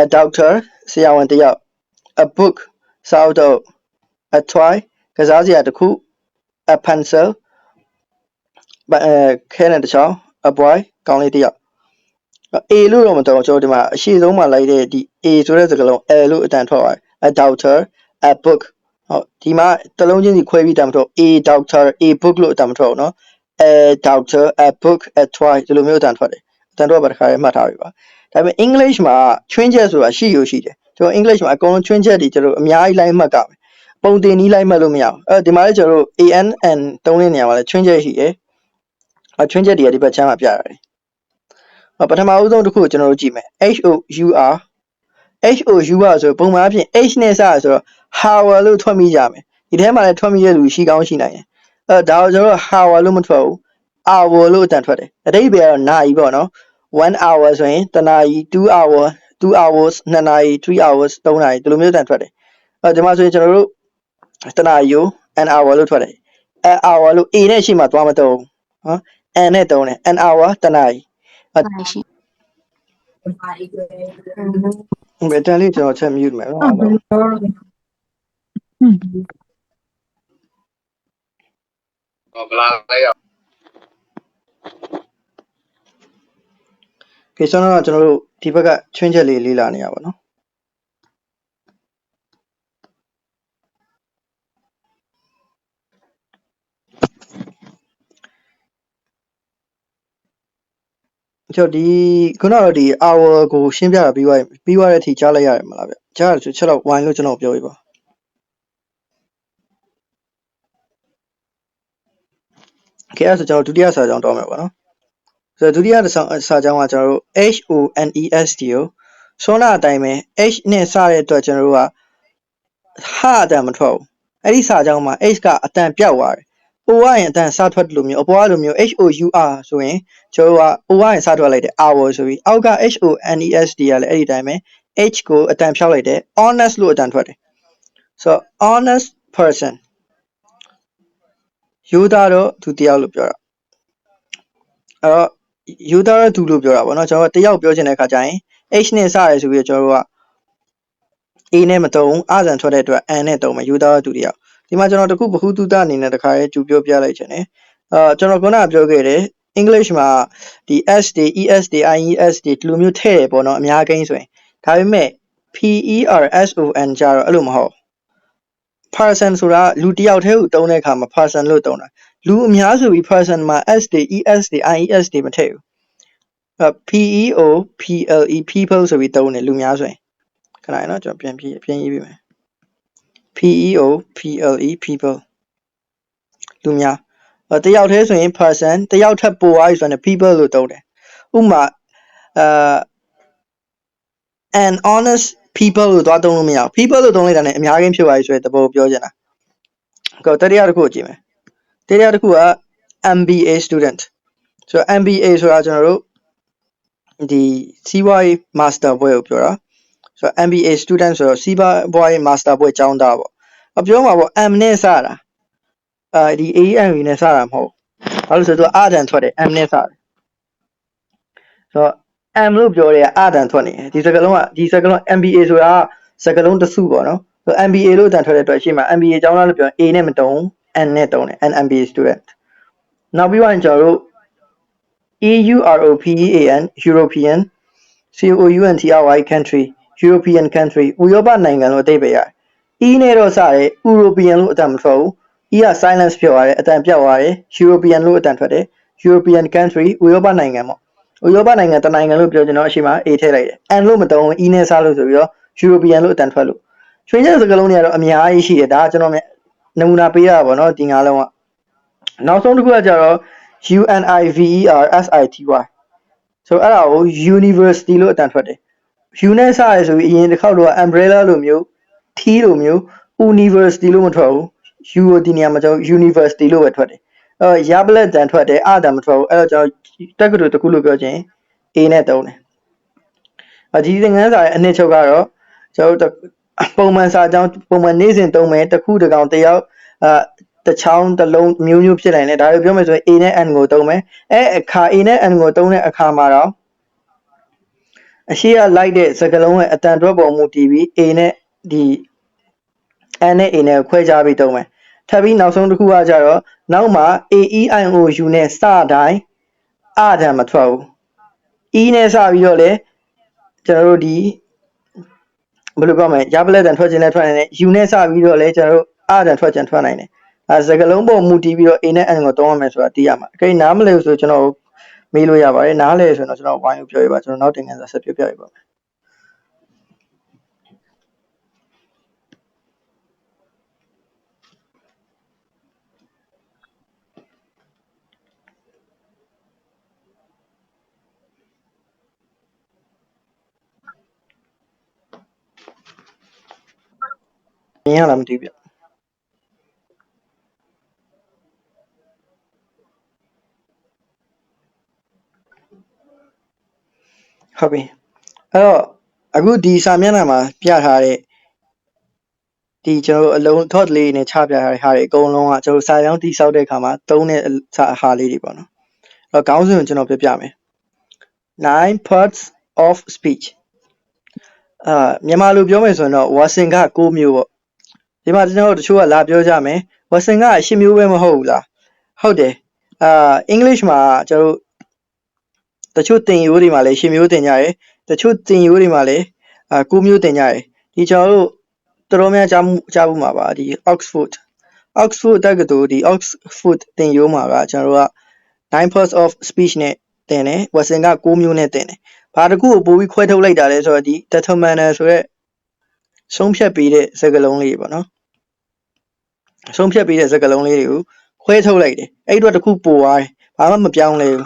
a doctor ဆရာဝန်တစ်ယောက် a book စာအုပ်တော့ a toy ကစားစရာတစ်ခု a pencil ခဲနဲ့တစ်ချောင်း a boy ကောင်းလေးတစ်ယောက် a လို့တော့မတော်ကျွန်တော်ဒီမှာအရှိဆုံးမှာလိုက်တဲ့ဒီ a ဆိုတဲ့စကားလုံး l လို့အတန်ထွက်သွားတယ် a doctor a book ဟုတ်ဒီမှာတစ်လုံးချင်းစီခွဲပြီးတန်မထွက် a doctor a book လို့အတန်မထွက်ဘူးเนาะ a doctor a book a toy ဒီလိုမျိုးအတန်ထွက်တယ်အတန်ထွက်ပါတစ်ခါလေးမှတ်ထားပြီပါဒါပေမဲ့ English မှာချွင်းချက်ဆိုတာရှိတယ်ကျွန်တော် English မှာအကုန်လုံးချွင်းချက်တွေကျွန်တော်အများကြီးလိုက်မှတ်ကြမယ်ပုံတင်နီးလိုက်မှတ်လို့မရဘူးဒီမှာလည်းကျွန်တော်တို့ an n သုံးတဲ့နေရာမှာလည်းချွင်းချက်ရှိတယ်ချွင်းချက်တွေကဒီဘက်ချမ်းမှာပြရတယ်ပထမဦးဆုံးတစ်ခုကျွန်တော်တို့ကြည့်မယ် hour ဆိုပုံမှန်အဖြစ် h နဲ့စရဆိုတော့ hour လို့ထွက်မိကြမယ်ဒီထဲမှာလည်းထွက်မိတဲ့လူရှိကောင်းရှိနိုင်တယ်ဒါတော့ကျွန်တော်တို့ hour လို့မထွက်ဘူး hour လို့အတန်ထွက်တယ်အတိတ်ပဲကတော့နာရီပေါ့နော်1 hour ဆိုရင်တစ်နာရီ2 hour 2 hours 2နာရီ3 hours 3နာရီဒီလိုမျိုးအတန်ထွက်တယ်ဒီမှာဆိုရင်ကျွန်တော်တို့တစ်နာရီကို an hour လို့ထွက်တယ် an hour လို့ a နဲ့ရှိမှသွားမတော့နော် n နဲ့တုံးတယ် an hour တစ်နာရီ ဘယ်တန်လေးကျွန်တော်ချက် mute မယ်နော် ဘယ်လိုပြောရလဲဘလာလေးရော ကဲကျွန်တော်တို့ဒီဘက်ကချွင်းချက်လေးလေးလာနေရပါတော့ကျွန်တော်ဒီခုနကတော့ဒီ hour ကိုရှင်းပြတာပြီးသွားတဲ့အထိကြားလိုက်ရတယ်မလားဗျကြားရဆိုချက်တော့ wine လို့ကျွန်တော်ပြောပြပါကဲအဲ့ဆိုကျွန်တော်ဒုတိယစာကြောင်းတော့မယ်ပါနော်ဆိုတော့ဒုတိယစာကြောင်းကကျွန်တော်တို့ HONEST ကိုစောနာအတိုင်းပဲ H နဲ့စတဲ့အတွက်ကျွန်တော်တို့ကဟာအတန်မထွက်ဘူးအဲ့ဒီစာကြောင်းမှာ H ကအတန်ပြောက်သွားတယ် O ကရင်အတန်စထွက်လို့မျိုးအပေါ်ကလိုမျိုး HOUR ဆိုရင်ကျွန်တော်တို့က O ကရင်စထွက်လိုက်တယ် hour ဆိုပြီးအောက်က HONEST ကလည်းအဲ့ဒီတိုင်းပဲ H ကိုအတန်ဖြောက်လိုက်တယ် honest လို့အတန်ထွက်တယ်ဆိုတော့ honest person ယူသားတော့သူတယောက်လို့ပြောတာအဲ့တော့ယူသားတော့သူလို့ပြောတာပေါ့နော်ကျွန်တော်တယောက်ပြောချင်တဲ့ခါကျရင် H နဲ့စရဲဆိုပြီးကျွန်တော်တို့က A နဲ့မတုံအဇန်ထွက်တဲ့အတွက် N နဲ့တုံမယ်ယူသားတော့သူတယောက်ဒီမှာကျွန်တော်တခုဘဟုတုတအနေနဲ့တခါရဲကြူပြောပြလိုက်ချင်တယ်ကျွန်တော်ခုနကပြောခဲ့တယ် English မှာဒီ S တွေ ES တွေ IES တွေဒီလိုမျိုးထည့်ရပေါ့နော်အများကိန်းဆိုရင်ဒါပေမဲ့ PERSON ကြတော့အဲ့လိုမဟုတ် person ဆိုတာလူတယောက်တည်းကိုတုံးတဲ့အခါမှာ person လို့တုံးတာလူအများဆိုပြီး person မှာ S တွေ ES တွေ IES တွေမထည့်ဘူးPEOPLE people ဆိုပြီးတုံးတယ်လူများဆိုရင်ခဏနော်ကျွန်တော်ပြန်ရေးပေးမယ် PEOPLE people လူများတယောက်တည်းဆိုရင် person တယောက်ထပ်ပိုသွားပြီဆိုရင် people လို့တုံးတယ်ဥပမာan honest people လို့သွားတုံးလို့မရဘူး people လို့တုံးလိုက်တာနဲ့အများကြီးဖြစ်သွားပြီဆိုတဲ့သဘောပြောချင်တာကောတတိယတစ်ခုကြည့်မယ်တတိယတစ်ခုက MBA student ဆိုတော့ MBA ဆိုတာကျွန်တော်တို့ဒီစီးပွားရေး master ဘွဲကိုပြောတာဆိုတော့ MBA student ဆိုတော့စီးပွားရေး master ဘွဲကျောင်းသားပေါ့ပြောမှာပေါ့ M နဲ့စတာဒီ AEMB နဲ့စတာမဟုတ်ဘာလို့ဆိုတော့အာဒန်ထွက်တယ် M နဲ့စတယ်ဆိုတော့ M လို့ပြောတယ်အာဒန်ထွက်နေတယ်ဒီစကားလုံး MBA ဆိုတာစကားလုံးတစ်စုပေါ့နော်ဆို MBA လို့အတန်ထွက်တဲ့အတွက်ရှေ့မှာ MBA ကျောင်းသားလို့ပြောရင် A နဲ့မတုံ N နဲ့တုံတယ် MBA student နောက်ပြီးတော့ကျွန်တော်တို့ EUROPEAN European COUNTRY country European country ဥရောပနိုင်ငံလို့အဓိပ္ပာယ်ရတယ် E နဲ့တော့စတယ် European လို့အတန်မထွက်ဘူး E က silence ဖြစ်သွားတယ်အတန်ပြောက်သွားတယ် European လို့အတန်ထွက်တယ် European country ဥရောပနိုင်ငံပေါ့ဥရောပနိုင်ငံတနိုင်ငံလို့ပြောကျွန်တော်အရှိမ A ထည့်လိုက်တယ် N လို့မတုံး E နဲ့စလို့ဆိုပြီးတော့ European လို့အတန်ထွက်လို့ချွင်းချက်စကားလုံးတွေကတော့အများကြီးရှိတယ်ဒါကကျွန်တော်နမူနာပေးရပါတော့ဒီငါးလုံးကနောက်ဆုံးတစ်ခုကကြတော့ UNIVERSITY ဆိုအဲ့ဒါကို university လို့အတန်ထွက်တယ် U နဲ့စရဲဆိုပြီးအရင်တစ်ခေါက်တော့ umbrella လိုမျိုး T လိုမျိုး university လို့မထွက်ဘူး U ကိုဒီနေရာမှာကျွန်တော် university လို့ပဲထွက်တယ်ရပလက်တန်ထွက်တယ်အတန်မထွက်ဘူးအဲ့တော့ကျွန်တော်တက္ကသိုလ်တစ်ခုလို့ပြောချင် A နဲ့တုံးတယ်ဒီသင်ခန်းစာရဲ့အနှစ်ချုပ်ကတော့ကျွန်တော်ပုံမှန်စာကြောင်းပုံမှန်နေ့စဉ်တုံးမယ်တစ်ခုတစ်ကောင်တစ်ယောက်တစ်ချောင်းတစ်လုံးမျိုးဖြစ်နိုင်တယ်ဒါကိုပြောမယ်ဆိုရင် A နဲ့ N ကိုတုံးမယ်အခါ A နဲ့ N ကိုတုံးတဲ့အခါမှာတော့အရှိရလိုက်တဲ့စကားလုံးရဲ့အတန်တွက်ပုံမူတည်ပြီး A နဲ့ဒီ N နဲ့ A နဲ့ခွဲခြားပြီးတုံးမယ်ထပ်ပြီးနောက်ဆုံးတစ်ခုကကြတော့နောက်မှာ AEIOU နဲ့စတိုင်းအတန်မထွက်ဘူး E နဲ့စပြီးတော့လေကျွန်တော်တို့ဒီဘယ်လိုပြောမလဲရပလက်တန်ထွက်ခြင်းနဲ့ထွက်နိုင်တယ် U နဲ့စပြီးတော့လေကျွန်တော်တို့အတန်ထွက်ခြင်းထွက်နိုင်တယ်စကားလုံးပုံမူတည်ပြီးတော့ A နဲ့ N ကိုတုံးရမယ်ဆိုတာသိရမှာအကယ်နားမလည်ဘူးဆိုကျွန်တော်မေးလို့ရပါတယ်နားလဲဆိုတော့ကျွန်တော်ဝိုင်းကိုပြောရပါကျွန်တော်နောက်တင်ခန်းစာဆက်ပြောပြရပါမယ်မြင်ရလားမသိဘူးဗျဟုတ်ပြီအဲ့တော့အခုဒီစာမျက်နှာမှာပြထားတဲ့ဒီကျွန်တော်တို့အလုံး thought လေးနဲ့ချပြထားတဲ့ဟာတွေအကုန်လုံးကကျွန်တော်စာကြောင်းတိစောက်တဲ့အခါမှာသုံးတဲ့ဟာလေးတွေပေါ့နော်အဲ့တော့ခေါင်းစဉ်ကိုကျွန်တော်ပြပြမယ် 9 parts of speech မြန်မာလိုပြောမယ်ဆိုရင်တော့ဝါစင်က6မျိုးပေါ့ဒီမှာကျွန်တော်တို့တချို့ကလာပြောကြမယ်ဝါစင်က10မျိုးပဲမဟုတ်ဘူးလားဟုတ်တယ်English မှာကျွန်တော်တို့တချို့သင်ရိုးတွေမှာလည်း10မျိုးသင်ကြတယ်တချို့သင်ရိုးတွေမှာလည်း9မျိုးသင်ကြတယ်ဒီကျွန်တော်တို့တော်တော်များကြားမှုမှာပါဒီ Oxford တက္ကသိုလ်ဒီ Oxford သင်ရိုးမှာကကျွန်တော်တို့က 9 parts of speech နဲ့သင်တယ်ဝါစင်က6မျိုးနဲ့သင်တယ်ဘာတစ်ခုကိုပို့ပြီးခွဲထုတ်လိုက်တာလဲဆိုတော့ဒီ determiner ဆိုရက်ဆုံးဖြတ်ပေးတဲ့စကားလုံးလေးပေါ့နော်ဆုံးဖြတ်ပေးတဲ့စကားလုံးလေးတွေကိုခွဲထုတ်လိုက်တယ်အဲ့အတွက်တစ်ခုပို့သွားတယ်ဘာမှမပြောင်းလဲဘူး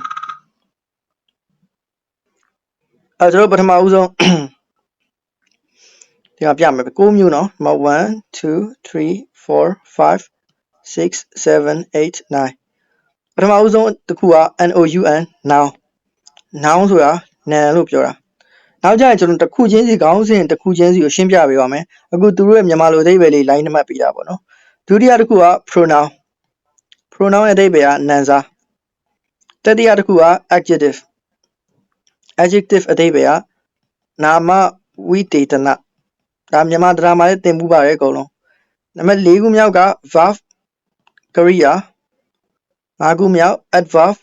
ကျွန်တော်ပထမဦးဆုံးဒီကပြမယ်9မျိုးနော်1 2 3 4 5 6 7 8 9ပထမဦးဆုံးတစ်ခုက noun noun ဆိုတာ noun လို့ပြောတာနောက်ကျရင်ကျွန်တော်တစ်ခုချင်းစီခေါင်းစဉ်တစ်ခုချင်းစီကိုရှင်းပြပေးပါမယ်အခုသူတို့ရဲ့မြန်မာလိုအဓိပ္ပာယ်လေး line နံပါတ်ပေးတာပေါ့နော်ဒုတိယတစ်ခုက pronoun ရဲ့အဓိပ္ပာယ်ကနာမ်စာတတိယတစ်ခုက adjective အဓိပ္ပာယ်ကနာမဝိသေသနဒါမြန်မာဒရာမာလေးသင်မှုပါတယ်အကုန်လုံးနံပါတ်4ခုမြောက်က verb ကရိယာ5ခုမြောက် adverb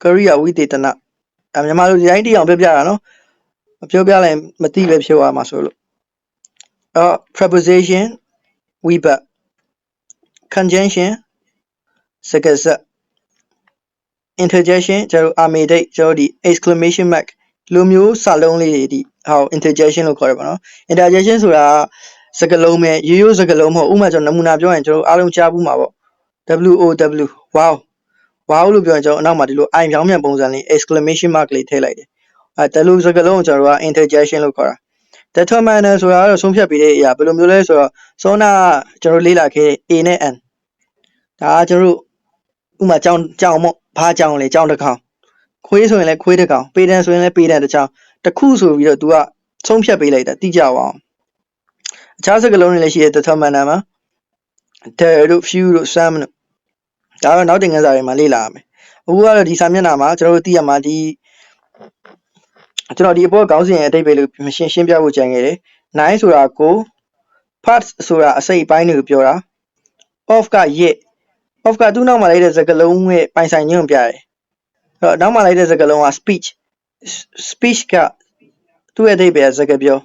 ကရိယာဝိသေသနဒါမြန်မာလိုဒီတိုင်းတိအောင်ပြောပြတာနော်မပြောပြလိုက်မသိပဲဖြစ်သွားမှာဆိုလို့preposition ဝိဘတ် conjunction စကားဆက် interjection ကျွန်တော်အာမေဒိတ်ကျွန်တော်ဒီ exclamation mark လိုမျိုးစာလုံးလေးတွေဒီဟော interjection လို့ခေါ်ရပါတော့ interjection ဆိုတာစကားလုံးပဲရိုးရိုးစကားလုံးမဟုတ်ဥပမာကျွန်တော်နမူနာပြောရင်ကျွန်တော်အားလုံးကြားဘူးမှာပေါ့ wow လို့ပြောရင်ကျွန်တော်အနောက်မှာဒီလို i ပြောင်းပြန်ပုံစံလေး exclamation mark လေးထည့်လိုက်တယ်တလူစကားလုံးကိုကျွန်တော်က interjection လို့ခေါ်တာ determiner ဆိုတာကတော့ဆုံးဖြတ်ပေးတဲ့အရာဘယ်လိုမျိုးလဲဆိုတော့စောနာကျွန်တော်လေ့လာခဲ့ A နဲ့ N ဒါကကျွန်တော်ဥပမာကြောင်ပေါ့ဘာကြောင်လဲကြောင်တစ်ကောင်ခွေးဆိုရင်လည်းခွေးတစ်ကောင်ပေတံဆိုရင်လည်းပေတံတစ်ချောင်းတစ်ခုဆိုပြီးတော့ तू ကဆုံးဖြတ်ပေးလိုက်တာတိကျအောင်အခြားစကားလုံးတွေလည်းရှိတဲ့ determiner မှာ there တို့ few တို့ some တို့ဒါတော့နောက်တင်ခန်းစာတွေမှာလေ့လာရမယ်အခုကတော့ဒီစာမျက်နှာမှာကျွန်တော်တို့သိရမှာဒီကျွန်တော်ဒီအပေါ်ခေါင်းစဉ်ရဲ့အဓိပ္ပာယ်လို့ရှင်းပြဖို့ကြံခဲ့တယ်9ဆိုတာကို parts ဆိုတာအစိတ်အပိုင်းတွေကိုပြောတာ of က of ကသူ့နောက်မှာလိုက်တဲ့စကားလုံးရဲ့ပိုင်ဆိုင်ခြင်းကိုပြတယ်အဲ့တော့နောက်မှာလိုက်တဲ့စကားလုံးက speech ကသူ့ရဲ့အဓိပ္ပာယ်စကားပြော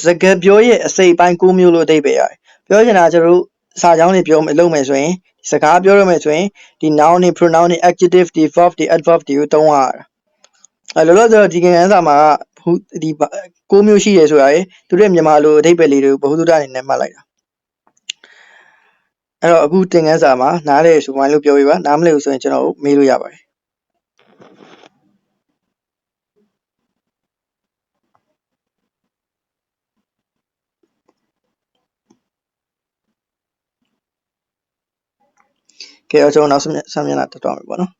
စကားပြောရဲ့အစိတ်အပိုင်း9မျိုးလို့အဓိပ္ပာယ်ရတယ်ပြောချင်တာကျွန်တော်တို့စာကြောင်းတွေပြောလုပ်မယ်ဆိုရင်စကားပြောရမယ်ဆိုရင်ဒီ noun တွေ pronoun တွေ adjective တွေ verb တွေ adverb တွေကိုသုံးရတာလောလောဆယ်ဒီကဏ္ဍစာမှာဒီ9မျိုးရှိရဆိုတာရယ်သူတို့မြန်မာလိုအဓိပ္ပာယ်လေးတွေကိုဘ ഹു တုဒအနေနဲ့မှတ်လိုက်တာအဲ့တော့အခုသင်ခန်းစာမှာနားလေဆိုမှလို့ပြောပြပါနားမလည်ဘူးဆိုရင်ကျွန်တော်မေးလို့ရပါတယ်ကဲကျွန်တော်နောက်ဆမ်းမျက်နှာတက်တော့မယ်ပေါ့နော်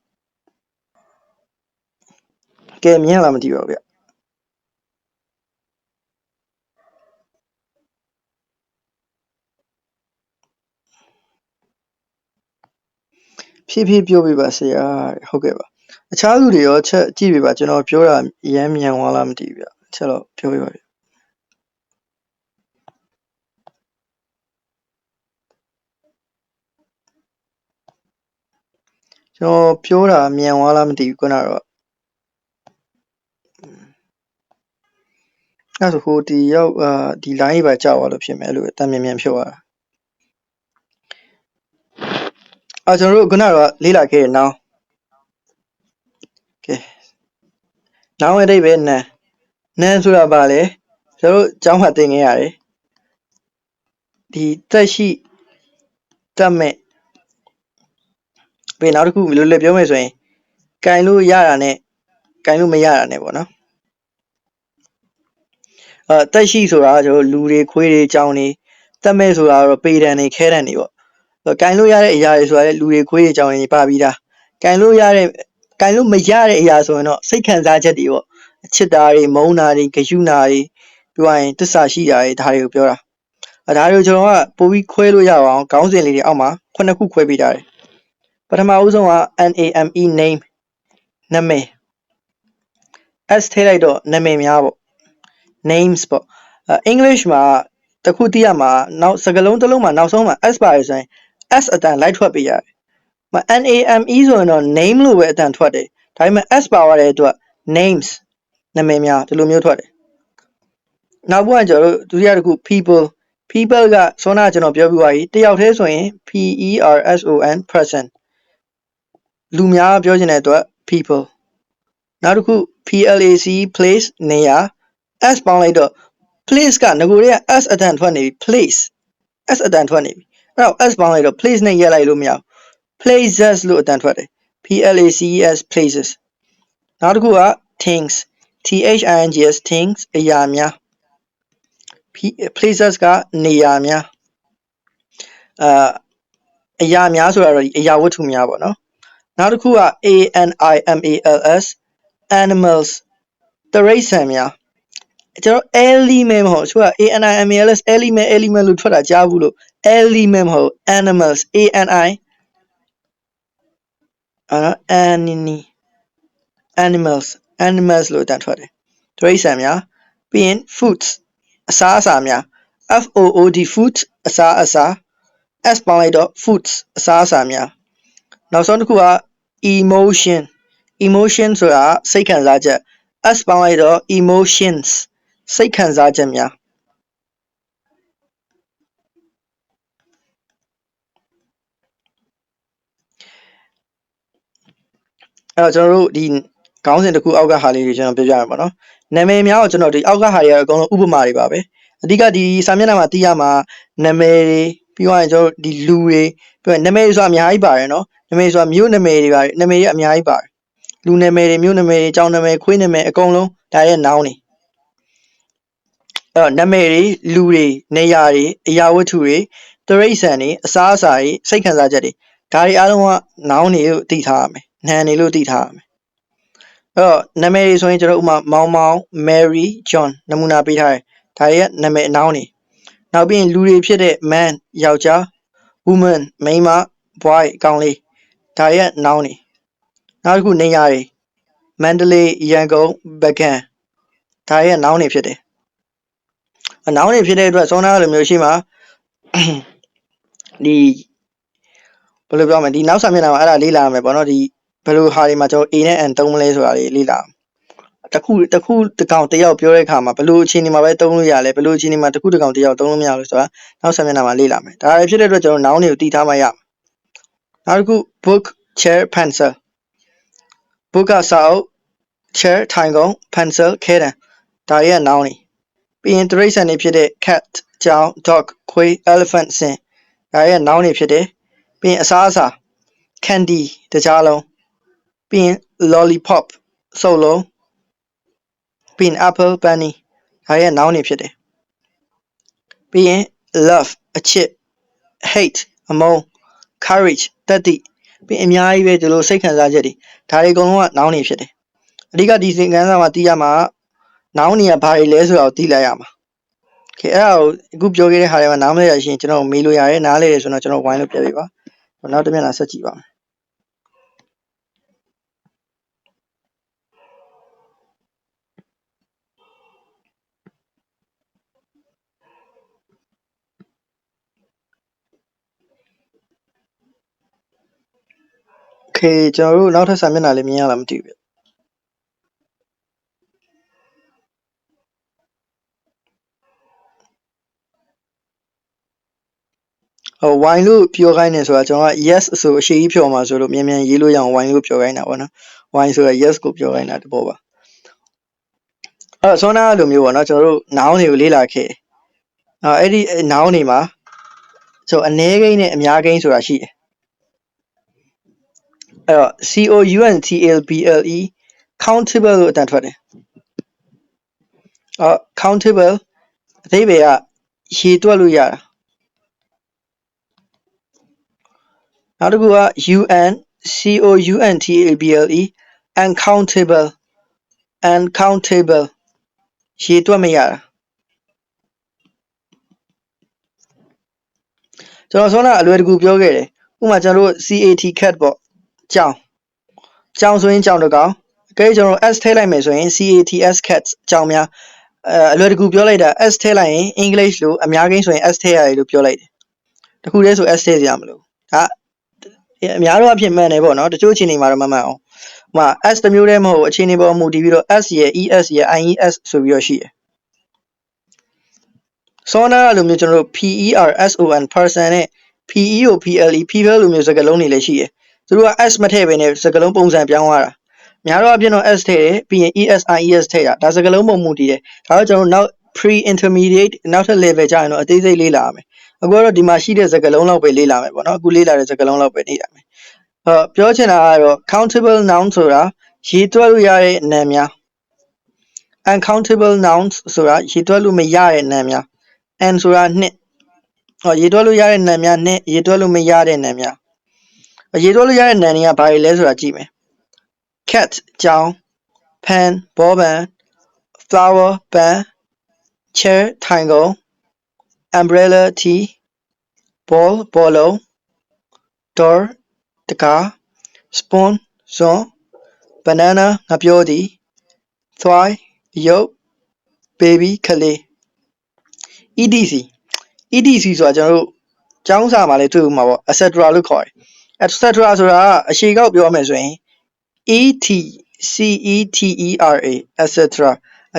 ကဲမြင်လားမသိပါဘူးဗျဖြည်းဖြည်းပြောပြပါဆရာဟုတ်ကဲ့ပါအခြားသူတွေရောချက်ကြည့်ပြပါကျွန်တော်ပြောတာရမ်းမြန်သွားလားမသိဘူးဗျချက်တော့ပြောပြပါဗျကျွန်တော်ပြောတာမြန်သွားလားမသိဘူးခုနကတော့အဲ့ဆိုဟိုဒီရောက်ဒီ line ကြီးပါကြောက်သွားလို့ဖြစ်မယ်အဲ့လိုအတန်မြန်ဖြစ်သွားတာကျွန်တော်တို့ခုနကတော့လေးလာခဲ့ရနောင်ကဲနောင်ရဲ့အဓိပ္ပာယ်နန်းဆိုတာပါလေကျွန်တော်တို့ကျောင်းမှာသင်ခဲ့ရတယ်ဒီတက်ရှိတက်မဲ့ပြီးနောက်တစ်ခုလိုလေပြောမယ်ဆိုရင်ကင်လို့ရတာနဲ့ကင်လို့မရတာနဲ့ပေါ့နော်တက်ရှိဆိုတာကျွန်တော်လူတွေခွေးတွေကြောင်တွေတက်မဲ့ဆိုတာတော့ပေတံတွေခဲတံတွေပေါ့ကင်လို့ရတဲ့အရာတွေဆိုတာလေလူတွေခွေးတွေကြောင်တွေပါပြီးသားကင်လို့မရတဲ့အရာဆိုရင်တော့စိတ်ခံစားချက်တွေပေါ့အချစ်တာတွေမုန်းတာတွေဂယုဏာတွေပြောရရင်တစ္ဆာရှိတာတွေဒါတွေကိုပြောတာဒါတွေကိုကျွန်တော်ကပို့ပြီးခွဲလို့ရအောင်ခေါင်းစဉ်လေးတွေအောက်မှာ9ခုခွဲပေးထားတယ်ပထမဦးဆုံးက name နာမည် s ထည့်လိုက်တော့နာမည်များပေါ့ names ပေါ့ English မှာတခုတည်းရမှာနောက်စကားလုံးတစ်လုံးမှာနောက်ဆုံးမှာ s ပါတယ်ဆိုရင် s အတန်လိုက်ထွက်ပေးရတယ်name ဆိုရင်တော့ name လို့ပဲအတန်ထွက်တယ်ဒါပေမဲ့ s ပါရတဲ့အတွက် names နာမည်များဒီလိုမျိုးထွက်တယ်နောက်ဘက်ကျွန်တော်တို့ဒုတိယတစ်ခု people ကစောနာကျွန်တော်ပြောပြသွားပြီတယောက်တည်းဆိုရင် person person လူများပြောချင်တဲ့အတွက် people နောက်တစ်ခု place နေရာ s ပေါင်းလိုက်တော့ place ကငကိုတွေက s အတန်ထွက်နေပြီ place s အတန်ထွက်နေပြီအဲ့တော့ s ပေါင်းလိုက်တော့ place နဲ့ရက်လိုက်လို့မရဘူး places လို့အတန်ထွက်တယ် places places နောက်တစ်ခုက things things အရာများ places ကနေရာများအရာများဆိုတာတော့အရာဝတ္ထုများပေါ့နော်နောက်တစ်ခုက animals animals တရိษံများကျွန်တော် element မဟုတ်သူက animals element လို့ထွက်တာကြားဘူးလို့ element မဟုတ် animals animals လို့တန်ထွက်တယ်တရိษံများပြီးရင် foods အစားအစာများ food food အစားအစာ s ပေါင်းလိုက်တော့ foods အစားအစာများနောက်ဆုံးတစ်ခုက emotion ဆိုတာစိတ်ခံစားချက် s ပေါင်းလိုက်တော့ emotions စိတ်ခံစားချက်များအဲ့တော့ကျွန်တော်တို့ဒီခေါင်းစဉ်တစ်ခုအောက်ကဟာလေးတွေကျွန်တော်ပြောပြရမှာပေါ့နော်နာမည်များတော့ကျွန်တော်ဒီအောက်ကဟာတွေကတော့အကုန်လုံးဥပမာတွေပါပဲအဓိကဒီစာမျက်နှာမှာသိရမှာနာမည်တွေပြီးတော့ကျွန်တော်တို့ဒီလူတွေပြီးတော့နာမည်ဆိုတာအများကြီးပါတယ်နော်နာမည်ဆိုတာမြို့နာမည်တွေပါတယ်နာမည်တွေအများကြီးပါတယ်လူနာမည်တွေမြို့နာမည်တွေကျောင်းနာမည်ခွေးနာမည်အကုန်လုံးဒါရဲ့နောင်းနေအဲ့တော့နာမည်တွေလူတွေနေရာတွေအရာဝတ္ထုတွေတရိษံတွေအစားအစာတွေစိတ်ခံစားချက်တွေဒါတွေအားလုံးကနောင်းနေလို့သိထားရမယ်နာမ်နေလို့သိထားရမယ်အဲ့တော့နာမည်တွေဆိုရင်ကျွန်တော်ဥမာမောင်မောင် Mary John နမူနာပေးထားတယ်ဒါရဲ့နာမည်အနောင်းနေနောက်ပြီးရင်လူတွေဖြစ်တဲ့ man ယောက်ျား woman မိန်းမ boy ကောင်လေးဒါရဲ့နောင်းနေနောက်တစ်ခုနေရာတွေမန္တလေးရန်ကုန်ဗကံဒါရဲ့နောင်းနေဖြစ်တယ်အနောင်းနေဖြစ်တဲ့အတွက်စောနာလိုမျိုးရှိမှာဒီဘယ်လိုပြောမလဲဒီနောက်စာမျက်နှာမှာအဲ့ဒါလေးလာမယ်ပေါ့နော်ဒီဘယ်လိုဟာတွေမှာကျွန်တော် A နဲ့ N သုံးမလဲဆိုတာလေးလေ့လာတခုတကောင်တယောက်ပြောတဲ့အခါမှာဘယ်လိုအခြေအနေမှာပဲသုံးလို့ရလဲဘယ်လိုအခြေအနေမှာတခုတကောင်တယောက်သုံးလို့မရလို့ဆိုတာနောက်စာမျက်နှာမှာလေ့လာမယ်ဒါတွေဖြစ်တဲ့အတွက်ကျွန်တော်နောင်းတွေကိုတည်ထားမှရနောက်တစ်ခု book chair pencil book ကစာအုပ် chair ထိုင်ခုံ pencil ခဲတံဒါတွေကနောင်းနေပြီးရင်တရိษံတွေဖြစ်တဲ့ cat ကြောင် dog ခွေး elephant ဆင်ဒါတွေကနောင်းနေဖြစ်တယ်ပြီးရင်အစားအစာ candy တကြားလုံးပြီးရင် lollipop စုပ်လုံးပြီးရင် apple bunny ဒါရဲ့နောင်းနေဖြစ်တယ်ပြီးရင် love အချစ် hate အမုန်း courage တတိပြီးအများကြီးပဲဒီလိုစိတ်ခံစားချက်တွေဒါတွေအကုန်လုံးကနောင်းနေဖြစ်တယ်အဓိကဒီသင်ခန်းစာမှာသိရမှာနောင်းနေကဘာတွေလဲဆိုတာကိုသိလိုက်ရမှာโอเคအဲ့ဒါကိုအခုပြောခဲ့တဲ့ဟာတွေမှာနားမလည်ရရှင်ကျွန်တော်မေးလို့ရတယ်နားလည်ရဆိုတော့ကျွန်တော်ဝိုင်းလို့ပြပေးပါနောက်တစ်မျက်နှာဆက်ကြည့်ပါမယ်โอเคကျွန်တော်တို့နောက်ထပ်စာမျက်နှာလေးမြင်ရလားမသိဘူးဝိုင်းလို့ပြောခိုင်းနေဆိုတာကျွန်တော်က yes ဆိုအရှိကြီးဖြော်မှာဆိုလို့မြန်မြန်ရေးလို့ရအောင်ဝိုင်းလို့ပြောခိုင်းတာပေါ့နော်ဝိုင်းဆိုတာ yes ကိုပြောခိုင်းတာတဘောပါဆောနာလိုမျိုးပေါ့နော်ကျွန်တော်တို့ noun တွေကိုလေ့လာခဲ့အဲ့ဒီ noun တွေမှာဆိုအနည်းကိန်းနဲ့အများကိန်းဆိုတာရှိတယ်အဲ့တော့ countable countable လို့အတန်ထွက်တယ်countable အဓိပ္ပာယ်ကရေတွက်လို့ရတာနောက်တစ်ခုက uncountable uncountable ရေတွက်မရတာကျွန်တော်ဆောနာအလွယ်တကူပြောခဲ့တယ်ဥပမာကျွန်တော်တို့ cat cat ပေါ့ကြောင်ဆိုရင်ကြောင်တစ်ကောင်အကဲကျွန်တော် s ထည့်လိုက်မယ်ဆိုရင်cats cats ကြောင်များ အလွယ်တကူပြောလိုက်တာ S ထည့်လိုက်ရင် English လို့အများကြီးဆိုရင် S ထည့်ရတယ်လို့ပြောလိုက်တယ်တခုတည်းဆို S ထည့်စရာမလိုဒါအများတော့အဖြစ်မှန်တယ်ပေါ့နော်တချို့အခြေအနေမှာတော့မမှန်အောင်ဟို S တစ်မျိုးတည်းမဟုတ်အခြေအနေပေါ်မူတည်ပြီးတော့ S ရဲ့ ES ရဲ့ IES ဆိုပြီးတော့ရှိတယ်စောနာလိုမျိုးကျွန်တော်တို့ PERSON person နဲ့ PEO PLE people လိုမျိုးစကားလုံးတွေလည်းရှိတယ်သူတို့က S မထည့်ဘဲနဲ့စကားလုံးပုံစံပြောင်းသွားတာများတော့အပြင်တော့ S ထည့်တယ်ပြီးရင် ES IES ထည့်တာဒါစကားလုံးပုံမူတည်တယ်ဒါတော့ကျွန်တော်တို့နောက် pre intermediate နောက်ထပ် level ကျရင်တော့အသေးစိတ်လေ့လာရမယ်အခုကတော့ဒီမှာရှိတဲ့စကားလုံးလောက်ပဲလေ့လာမယ်ပေါ့နော်အခုလေ့လာတဲ့စကားလုံးလောက်ပဲလေ့လာမယ်ပြောချင်တာကတော့ countable noun ဆိုတာရေးတွက်လို့ရတဲ့နာမ်များ uncountable nouns ဆိုတာရေးတွက်လို့မရတဲ့နာမ်များ and ဆိုတာနှစ်ရေးတွက်လို့ရတဲ့နာမ်များနဲ့ရေးတွက်လို့မရတဲ့နာမ်များရေးတွက်လို့ရတဲ့နာမ်တွေကဘာတွေလဲဆိုတာကြည့်မယ် cat ကြောင် pen ဘောပန် flower ပန်း chair ထိုင်ကုန် umbrella ထီ ball ဘောလုံး door တကား spoon ဇွန် banana ငါပြောသည် toy ရုပ် baby ကလေး etc etc ဆိုတာကျွန်တော်တို့ကျောင်းစာမှာလည်းတွေ့ဦးမှာပေါ့ etc လို့ခေါ်တယ် etc ဆိုတာအရှေ့ကောက်ပြောမယ်ဆိုရင် ETCETERA etc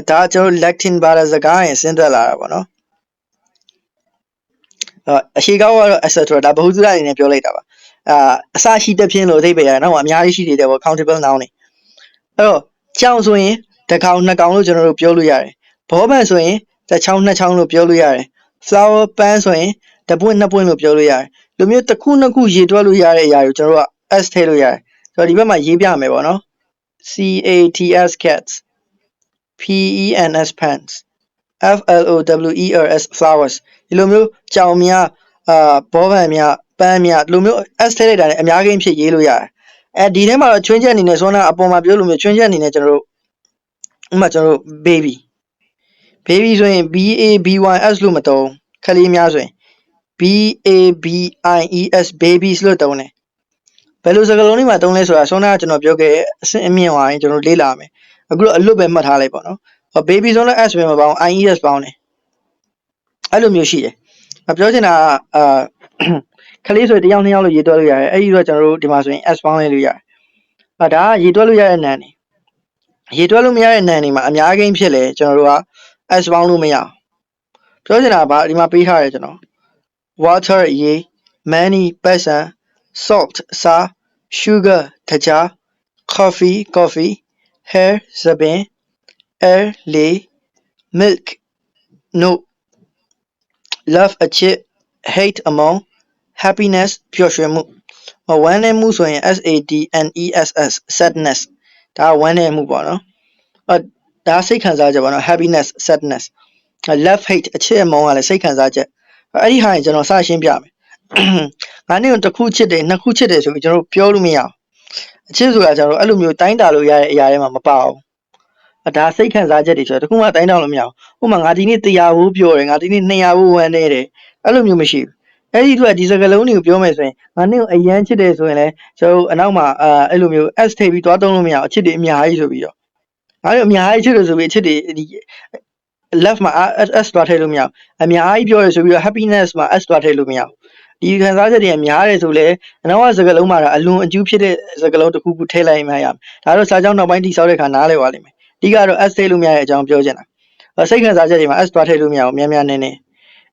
ဒါကျွန်တော် Latin ဘာသာစကားရင်ဆင်းသက်လာတာပေါ့နော်အရှေ့ကောက်ကတော့ etc ဒါဗဟုသုတအနေနဲ့ပြောလိုက်တာပါအစရှိတဲ့ဖြင်းလို့အဓိပ္ပာယ်ရတော့အများကြီးရှိသေးတယ်ပေါ့ countable noun တွေအဲ့တော့ကြောင်ဆိုရင်တစ်ကောင်နှစ်ကောင်လို့ကျွန်တော်တို့ပြောလို့ရတယ်ဘောပန်ဆိုရင်တစ်ချောင်းနှစ်ချောင်းလို့ပြောလို့ရတယ် flower ပန်းဆိုရင်တစ်ပွင့်နှစ်ပွင့်လို့ပြောလို့ရတယ်လူမျိုးတစ်ခုနှစ်ခုရေတွက်လို့ရတဲ့အရာကိုကျွန်တော်တို့က S ထည့်လို့ရတယ်ဆိုတော့ဒီဘက်မှာရေးပြမယ်ပေါ့နော် CATS cats PENS pants FLOWERS flowers ဒီလိုမျိုးကြောင်များဘောပန်များပန်းများဒီလိုမျိုး S ထည့်လိုက်တာနဲ့အများကြီးဖြစ်ရေးလို့ရတယ်ဒီထဲမှာတော့ချွင်းချက်အနေနဲ့စောနာအပေါ်မှာပြောလို့မျိုးချွင်းချက်အနေနဲ့ကျွန်တော်တို့ဥပမာကျွန်တော်တို့ baby ဆိုရင် BABYS လို့မသုံးခလေးများဆိုရင် BABIES babies လို့သုံးတယ်ဘယ်လိုစကားလုံးတွေမှာသုံးလဲဆိုတာစောနာကကျွန်တော်ပြောခဲ့အဆင့်အမြင့်သွားရင်ကျွန်တော်လေ့လာမယ်အခုတော့အလွတ်ပဲမှတ်ထားလိုက်ပေါ့နော် baby ဆိုတော့ S ပဲမပေါင်း IES ပေါင်းတယ်အဲ့လိုမျိုးရှိတယ်ပြောချင်တာကခလေးဆိုတယောက်နှစ်ယောက်လို့ရေးတွက်လို့ရတယ်အဲ့ဒီတော့ကျွန်တော်တို့ဒီမှာဆိုရင် S ပေါင်းလိုက်လို့ရတယ်ဒါကရေးတွက်လို့ရတဲ့နာမ်တွေရေးတွက်လို့မရတဲ့နာမ်တွေမှာအများကြီးဖြစ်လေကျွန်တော်တို့က S ပေါင်းလို့မရပြောချင်တာကဒီမှာပေးထားတယ်ကျွန်တော် water ရေ money ပတ်စံ salt စား sugar တကြား coffee hair သပင် air လေ milk နို့ love အချစ် hate အမုန်း happiness ပျော်ရွှင်မှုဝမ်းနည်းမှုဆိုရင် SADNESS sadness ဒါဝမ်းနည်းမှုပေါ့နော်ဒါစိတ်ခံစားချက်ပေါ့နော် happiness sadness love hate အချစ်အမုန်းကလည်းစိတ်ခံစားချက်အဲ့ဒီဟာရင်ကျွန်တော်စရှင်းပြမယ်ငါနဲ့တစ်ခုချစ်တယ်နှစ်ခုချစ်တယ်ဆိုပြီးကျွန်တော်ပြောလို့မရအောင်အချစ်ဆိုတာကျွန်တော်အဲ့လိုမျိုးတိုင်းတာလို့ရတဲ့အရာတွေမှာမပါဘူးဒါစိတ်ခံစားချက်တွေဆိုတော့တခုမှတိုင်းတောင်းလို့မရအောင်ဥပမာငါဒီနေ့100ဘူးပြောတယ်ငါဒီနေ့200ဘူးဝမ်းနေတယ်အဲ့လိုမျိုးမရှိဘူးအဲ့ဒီအတွက်ဒီစကားလုံးတွေကိုပြောမယ်ဆိုရင်ငါနဲ့အရန်ချစ်တယ်ဆိုရင်လည်းကျွန်တော်အနောက်မှာအဲ့လိုမျိုး S ထည့်ပြီးတွားတုံးလို့မရအောင်အချစ်တွေအများကြီးဆိုပြီးတော့ငါတို့အများကြီးချစ်တယ်ဆိုပြီးအချစ်တွေဒီ left မှာ S တွားထည့်လို့မရအောင်အများကြီးပြောရဆိုပြီးတော့ happiness မှာ S တွားထည့်လို့မရအောင်ဒီခံစားချက်တွေများတယ်ဆိုလဲအနောက်ကစကားလုံးမှာအလွန်အကျူးဖြစ်တဲ့စကားလုံးတစ်ခုခုထည့်လိုက်မှရမယ်ဒါတော့စာကြောင်းနောက်ပိုင်းတိဆောက်တဲ့ခါနားလည်ပါလိမ့်မယ်အဓိကတော့ S ထည့်လို့မရတဲ့အကြောင်းပြောချင်တာစိတ်ခံစားချက်တွေမှာ S တွားထည့်လို့မရအောင်များများနည်းနည်း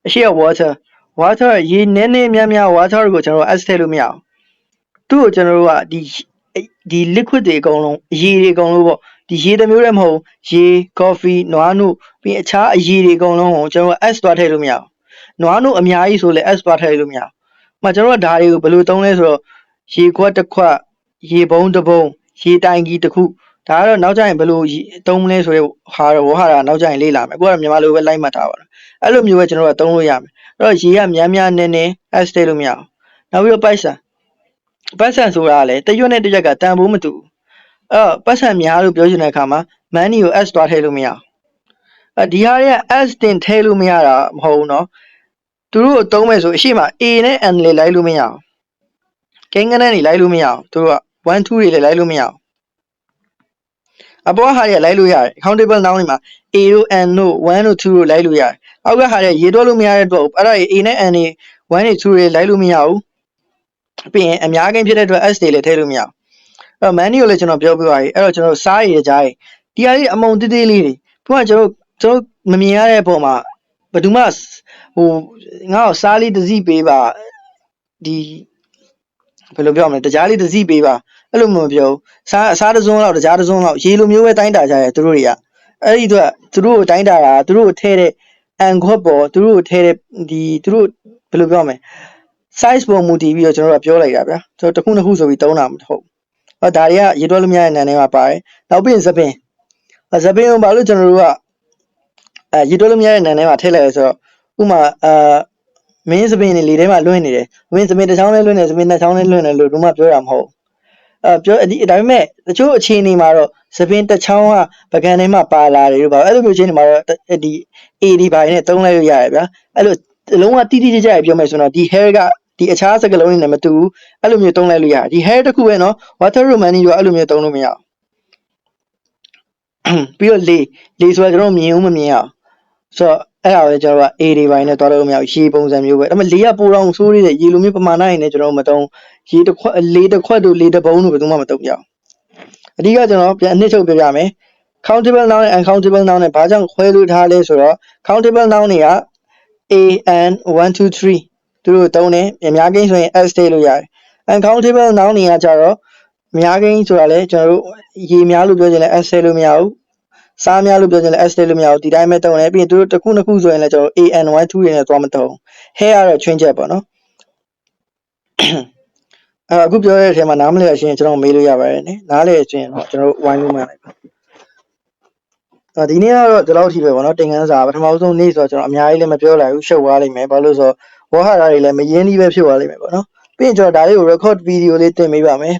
အရှိရ water ရေနည်းနည်းများများ water ကိုကျွန်တော် S ထည့်လို့မရအောင်သူ့ကိုကျွန်တော်တို့ကဒီ liquid တွေအကုန်လုံးရေတွေအကုန်လုံးပေါ့ဒီရေတစ်မျိုးတည်းမဟုတ်ရေ coffee နွားနို့ပြီးအခြားအရေတွေအကုန်လုံးကိုကျွန်တော် S တွားထည့်လို့မရအောင်နွားနို့အများကြီးဆိုလဲ S တွားထည့်လို့မရအောင်မှကျွန်တော်တို့ဒါတွေကိုဘယ်လိုသုံးလဲဆိုတော့ရေခွက်တစ်ခွက်ရေဘုံတစ်ဘုံရေတိုင်ကြီးတစ်ခုဒါကတော့နောက်ကျရင်ဘယ်လိုသုံးမလဲဆိုတော့ဝါဟာရနောက်ကျရင်လေ့လာမယ်အခုကတော့မြန်မာလိုပဲလိုက်မှတ်ထားပါတော့အဲ့လိုမျိုးပဲကျွန်တော်တို့ကသုံးလို့ရမယ်အဲ့တော့ရေကများများနည်းနည်း S ထည့်လို့မရအောင်နောက်ပြီးတော့ပိုက်ဆံဆိုတာကလည်းတရွတ်နဲ့တရက်ကတန်ဖိုးမတူအဲ့တော့ပတ်စံများလို့ပြောချင်တဲ့အခါမှာ money ကို S တွားထည့်လို့မရအောင်ဒီဟာတွေက S တင်ထည့်လို့မရတာမဟုတ်ဘူးเนาะသူတို့ကိုသုံးမယ်ဆိုအရှိမ A နဲ့ N လေးလိုက်လို့မရအောင်ကိန်းဂဏန်းတွေလိုက်လို့မရအောင်သူတို့က1 2တွေလည်းလိုက်လို့မရအောင်အပေါ်ဟာတွေလိုက်လို့ရတယ် countable noun တွေမှာ A တို့ N တို့1တို့2တို့လိုက်လို့ရတယ်အောက်ကဟာတဲ့ရေးတွက်လို့မရတဲ့အတွက်အဲ့ဒါ A နဲ့ N တွေ1တွေ2တွေလိုက်လို့မရဘူးပြီးရင်အများကိန်းဖြစ်တဲ့အတွက် S တွေလည်းထည့်လို့မရဘူးအဲ့တော့ menu ကိုလည်းကျွန်တော်ပြောပြပါပြီအဲ့တော့ကျွန်တော်စားရည်ကြားရည်ဒီဟာလေးအမုံတေးသေးလေးတွေခုကကျွန်တော်မမြင်ရတဲ့အပေါ်မှာဘယ်သူမှဟိုငါ့ကိုစားလေးတစ်စီးပေးပါဒီဘယ်လိုပြောမလဲတကြားလေးတစ်စီးပေးပါအဲ့လိုမပြောစားတစ်စုံလောက်တကြားတစ်စုံလောက်ရေလိုမျိုးပဲတိုင်းတာကြရဲသူတို့တွေကအဲ့ဒီအတွက်သူတို့ကိုတိုင်းတာတာသူတို့ကိုထဲတဲ့အန်ခွက်ပေါ်သူတို့ကိုထဲတဲ့ဒီသူတို့ဘယ်လိုပြောမလဲ size ပေါ်မူတည်ပြီးတော့ကျွန်တော်တို့ပြောလိုက်တာဗျာကျွန်တော်တစ်ခုနှစ်ခုဆိုပြီးသုံးတာမဟုတ်ဟောဒါတွေကရေတွက်လို့မရတဲ့နံထဲမှာပါတယ်နောက်ပြီးရင်သပင်ကိုဘာလို့ကျွန်တော်တို့ကရေတွက်လို့မရတဲ့နံထဲမှာထည့်လိုက်လဲဆိုတော့ဥမာမင်းသပင်တွေလေထဲမှာလွှင့်နေတယ်မင်းသပင်တစ်ချောင်းလေးလွှင့်နေသပင်နှစ်ချောင်းလေးလွှင့်နေလို့ဘူးမှပြောတာမဟုတ်ပြောဒါပေမဲ့တချို့အခြေအနေမှာတော့သပင်တစ်ချောင်းကပကံထဲမှာပါလာတယ်လို့ပါအဲ့လိုမျိုးအခြေအနေမှာတော့ဒီ AD ဘိုင်းနဲ့သုံးလိုက်လို့ရတယ်ဗျာအဲ့လိုလုံးဝတိတိကျကျပြောမယ်ဆိုတော့ဒီ hair ကဒီအခြားစကားလုံးတွေနဲ့မတူဘူးအဲ့လိုမျိုးသုံးလိုက်လို့ရတယ်ဒီ hair တစ်ခုပဲနော် water romani ရောအဲ့လိုမျိုးသုံးလို့မရဘူးပြီးတော့လေဆိုတော့ကျွန်တော်မြင်ဦးမမြင်ရအောင်ဆိုတော့အဲ့ဒါပဲကျွန်တော်က A တွေပိုင်းနဲ့တွားလို့မရဘူးရေပုံစံမျိုးပဲဒါပေမဲ့လေကပိုတော့ဆိုးသေးတယ်ရေလိုမျိုးပမာဏရင်းနဲ့ကျွန်တော်မတုံးရေတစ်ခွက်လေတစ်ခွက်တို့လေတစ်ပုံးတို့ဘယ်သူမှမတုံးကြအောင်အဓိကကျွန်တော်ပြန်အနှစ်ချုပ်ပြပြမယ် countable noun နဲ့ uncountable noun နဲ့ဘာကြောင့်ခွဲလို့ထားလဲဆိုတော့ countable noun တွေက A N 1 2 3သူတို့တုံးတယ်အများကိန်းဆိုရင် S ထည့်လို့ရတယ် uncountable noun တွေကကြတော့အများကိန်းဆိုတာလဲကျွန်တော်တို့ရေများလို့ပြောချင်လဲ S ထည့်လို့မရဘူးစားများလို့ပြောချင်လဲ S ထည့်လို့မရဘူးဒီတိုင်းပဲတုံးတယ်ပြီးရင်သူတို့တစ်ခုနှစ်ခုဆိုရင်လဲကျွန်တော် AN 1 2တွေနဲ့သွားမတုံး hair ကတော့ချွင်းချက်ပေါ့နော်အခုပြောတဲ့အချိန်မှာနားမလည်ရှင်ကျွန်တော်မေးလို့ရပါတယ်နိနားလည်ရှင်တော့ကျွန်တော်ဝိုင်းလို့မှလိုက်ပါဒီနေ့ကတော့ဒီလောက်ထိပဲပေါ့နော်တင်ခန်းစာပထမဆုံးနေ့ဆိုတော့ကျွန်တော်အများကြီးလည်းမပြောလိုက်ဘူးရှုပ်သွားလိမ့်မယ်ဘာလို့ဆိုတော့ဝါဟာရတွေလည်းမရင်းနှီးပဲဖြစ်သွားလိမ့်မယ်ပေါ့နော်ပြီးရင်ကျွန်တော်ဒါလေးကို record video လေးတင်ပေးပါမယ်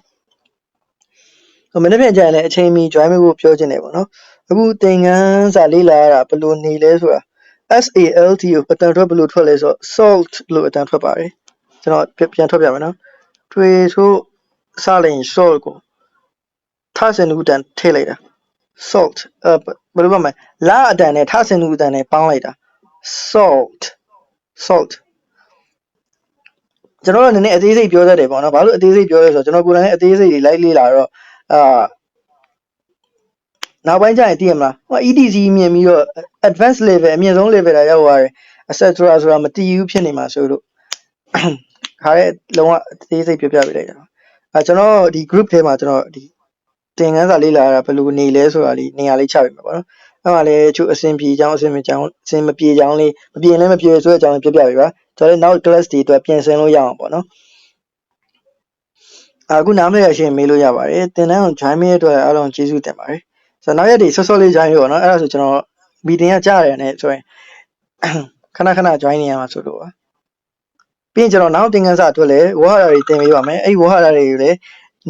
မနေ့ပြန်ကြရင်လည်းအချိန်မီ join ဖို့ပြောချင်တယ်ပေါ့နော်အခုတင်ခန်းစာလေးလာရတာဘယ်လိုနေလဲဆိုတာ SALT ကိုအတန်ထွက်ဘယ်လိုထွက်လဲဆိုတော့ salt လို့အတန်ထွက်ပါတယ်ကျွန်တော်ပြန်ထွက်ပြမယ်နော်တွေဆိုစလိုက်ရင် salt ကိုထဆင်နူအတန်ထည့်လိုက်တာ salt ဘယ်လိုပြောမလဲလာအတန်နဲ့ထဆင်နူအတန်နဲ့ပေါင်းလိုက်တာ salt ကျွန်တော်ကနည်းနည်းအသေးစိတ်ပြောတတ်တယ်ပေါ့နော်ဘာလို့အသေးစိတ်ပြောလဲဆိုတော့ကျွန်တော်ကိုယ်တိုင်လည်းအသေးစိတ်တွေလိုက်လေ့လာတော့နောက်ပိုင်းကျရင်သိရမလားဟို ETC မြင်ပြီးတော့ advanced level အမြင့်ဆုံး level တာရောက်သွားတယ် etc ဆိုတာမတည်ဘူးဖြစ်နေမှာဆိုလို့ခါရဲလုံးဝအသေးစိတ်ပြောပြပေးလိုက်တာကျွန်တော်ဒီ group ထဲမှာကျွန်တော်ဒီတင်ခန်းစာလေးလာတာဘယ်လိုနေလဲဆိုတာလေးနေရာလေးချပေးမှာပေါ့နော်အဲ့မှာလည်းချို့အဆင်ပြေကြောင်းအဆင်မပြေကြောင်းအဆင်မပြေကြောင်းလေးမပြေလည်းမပြေဆိုတဲ့အကြောင်းလေးပြပြပေးပါကျွန်တော်လည်းနောက် class တွေအတွက်ပြင်ဆင်လို့ရအောင်ပေါ့နော်အခုနားမလည်ရှင်မေးလို့ရပါတယ်တင်တန်းကို join မယ့်အတွက်အားလုံးကျေးဇူးတင်ပါတယ်ဆိုတော့နောက်ရက်တွေဆော့ဆော့လေး join လို့ပေါ့နော်အဲ့ဒါဆိုကျွန်တော် meeting ကကြားရတယ်နဲ့ဆိုရင်ခဏ join နေရမှာဆိုလို့ပါပြီးရင်ကျွန်တော်နောက်တင်ခန်းစာအတွက်လည်းဝါဟာရတွေတင်ပေးပါမယ်အဲ့ဒီဝါဟာရတွေကိုလည်း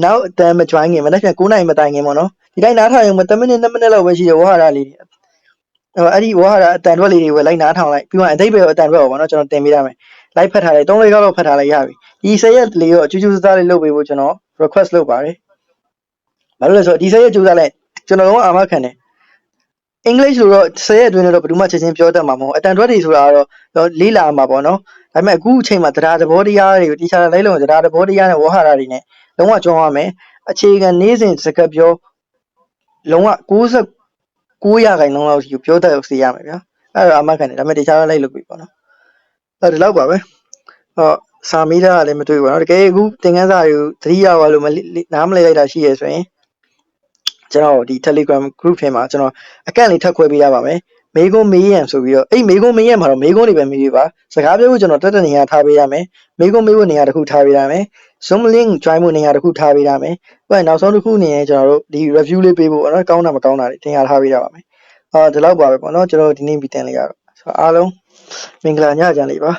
နောက်အတန်းမ join ခင်မနေ့က9နိုင်မတိုင်ခင်ပေါ့နော်ဒီတိုင်းနားထောင်ရင်10မိနစ်2မိနစ်လောက်ပဲရှိတယ်ဝါဟာရလေးတွေအဲ့ဒီဝါဟာရအတန်ထွက်လေးတွေပဲလိုက်နားထောင်လိုက်ပြီးမှအတိတ်ပဲအတန်ထွက်ပေါ့နော်ကျွန်တော်တင်ပေးရမယ်လိုက်ဖတ်ထားလိုက်3-4ခေါက်လောက်ဖတ်ထားလိုက်ရပြီဒီ10ရက်လေးတော့ကျူးစားလေးလုပ်ပေးဖို့ကျွန်တော် request လုပ်ပါတယ်ဘာလို့လဲဆိုတော့ဒီ10ရက်ကျူးစားလိုက်ကျွန်တော်တို့အာမခံတယ်အင်္ဂလိပ်ဆိုတော့10ရက်အတွင်းတော့ဘယ်သူမှချက်ချင်းပြောတတ်မှာမဟုတ်အတန်ထွက်တွေဆိုတာကတော့လေးလာမှာပေါ့နော်ဒါပေမဲ့အခုအချိန်မှာတရားသဘောတရားတွေကိုတီချာလိုက်လို့တရားသဘောတရားနဲ့ဝါဟာရတွေနဲ့လုံးဝကျွမ်းရမယ်အခြေခံနေ့စဉ်စကားပြောလုံးဝ69%လောက်ရှိပြောတတ်စေရမယ်ဗျာအဲ့တော့အမှတ်ခံတယ်ဒါပေမဲ့တခြားလိုက်လို့ပြီပေါ့နော်အဲ့ဒီလောက်ပါပဲစာမေးတာလည်းမတွေ့ဘူးပေါ့နော်တကယ်အခုသင်ခန်းစာတွေကိုသတိရပါလို့နားမလည်လိုက်တာရှိရဆိုရင်ကျွန်တော်ဒီ Telegram group ထဲမှာကျွန်တော်အကန့်လေးထပ်ခွဲပေးရပါမယ်မေကွန်းမေးရန်ဆိုပြီးတော့အဲ့မေကွန်းမေးရန်မှာတော့မေကွန်းတွေပဲမေးပေးပါစကားပြောဖို့ကျွန်တော်တက်နေရာထားပေးရမယ်မေကွန်းမေးဖို့နေရာတစ်ခုထားပေးရမယ် Zoom link join ဖို့နေရာတစ်ခုထားပေးရမယ်ပြီးရင်နောက်ဆုံးတစ်ခုနေရင်ကျွန်တော်တို့ဒီ review လေးပေးဖို့နော်ကောင်းတာမကောင်းတာတွေတင်ရထားပေးရပါမယ်ဒီလောက်ပါပဲပေါ့နော်ကျွန်တော်ဒီနေ့ meeting လေးရတော့အားလုံးမင်္ဂလာညချမ်းလေးပါ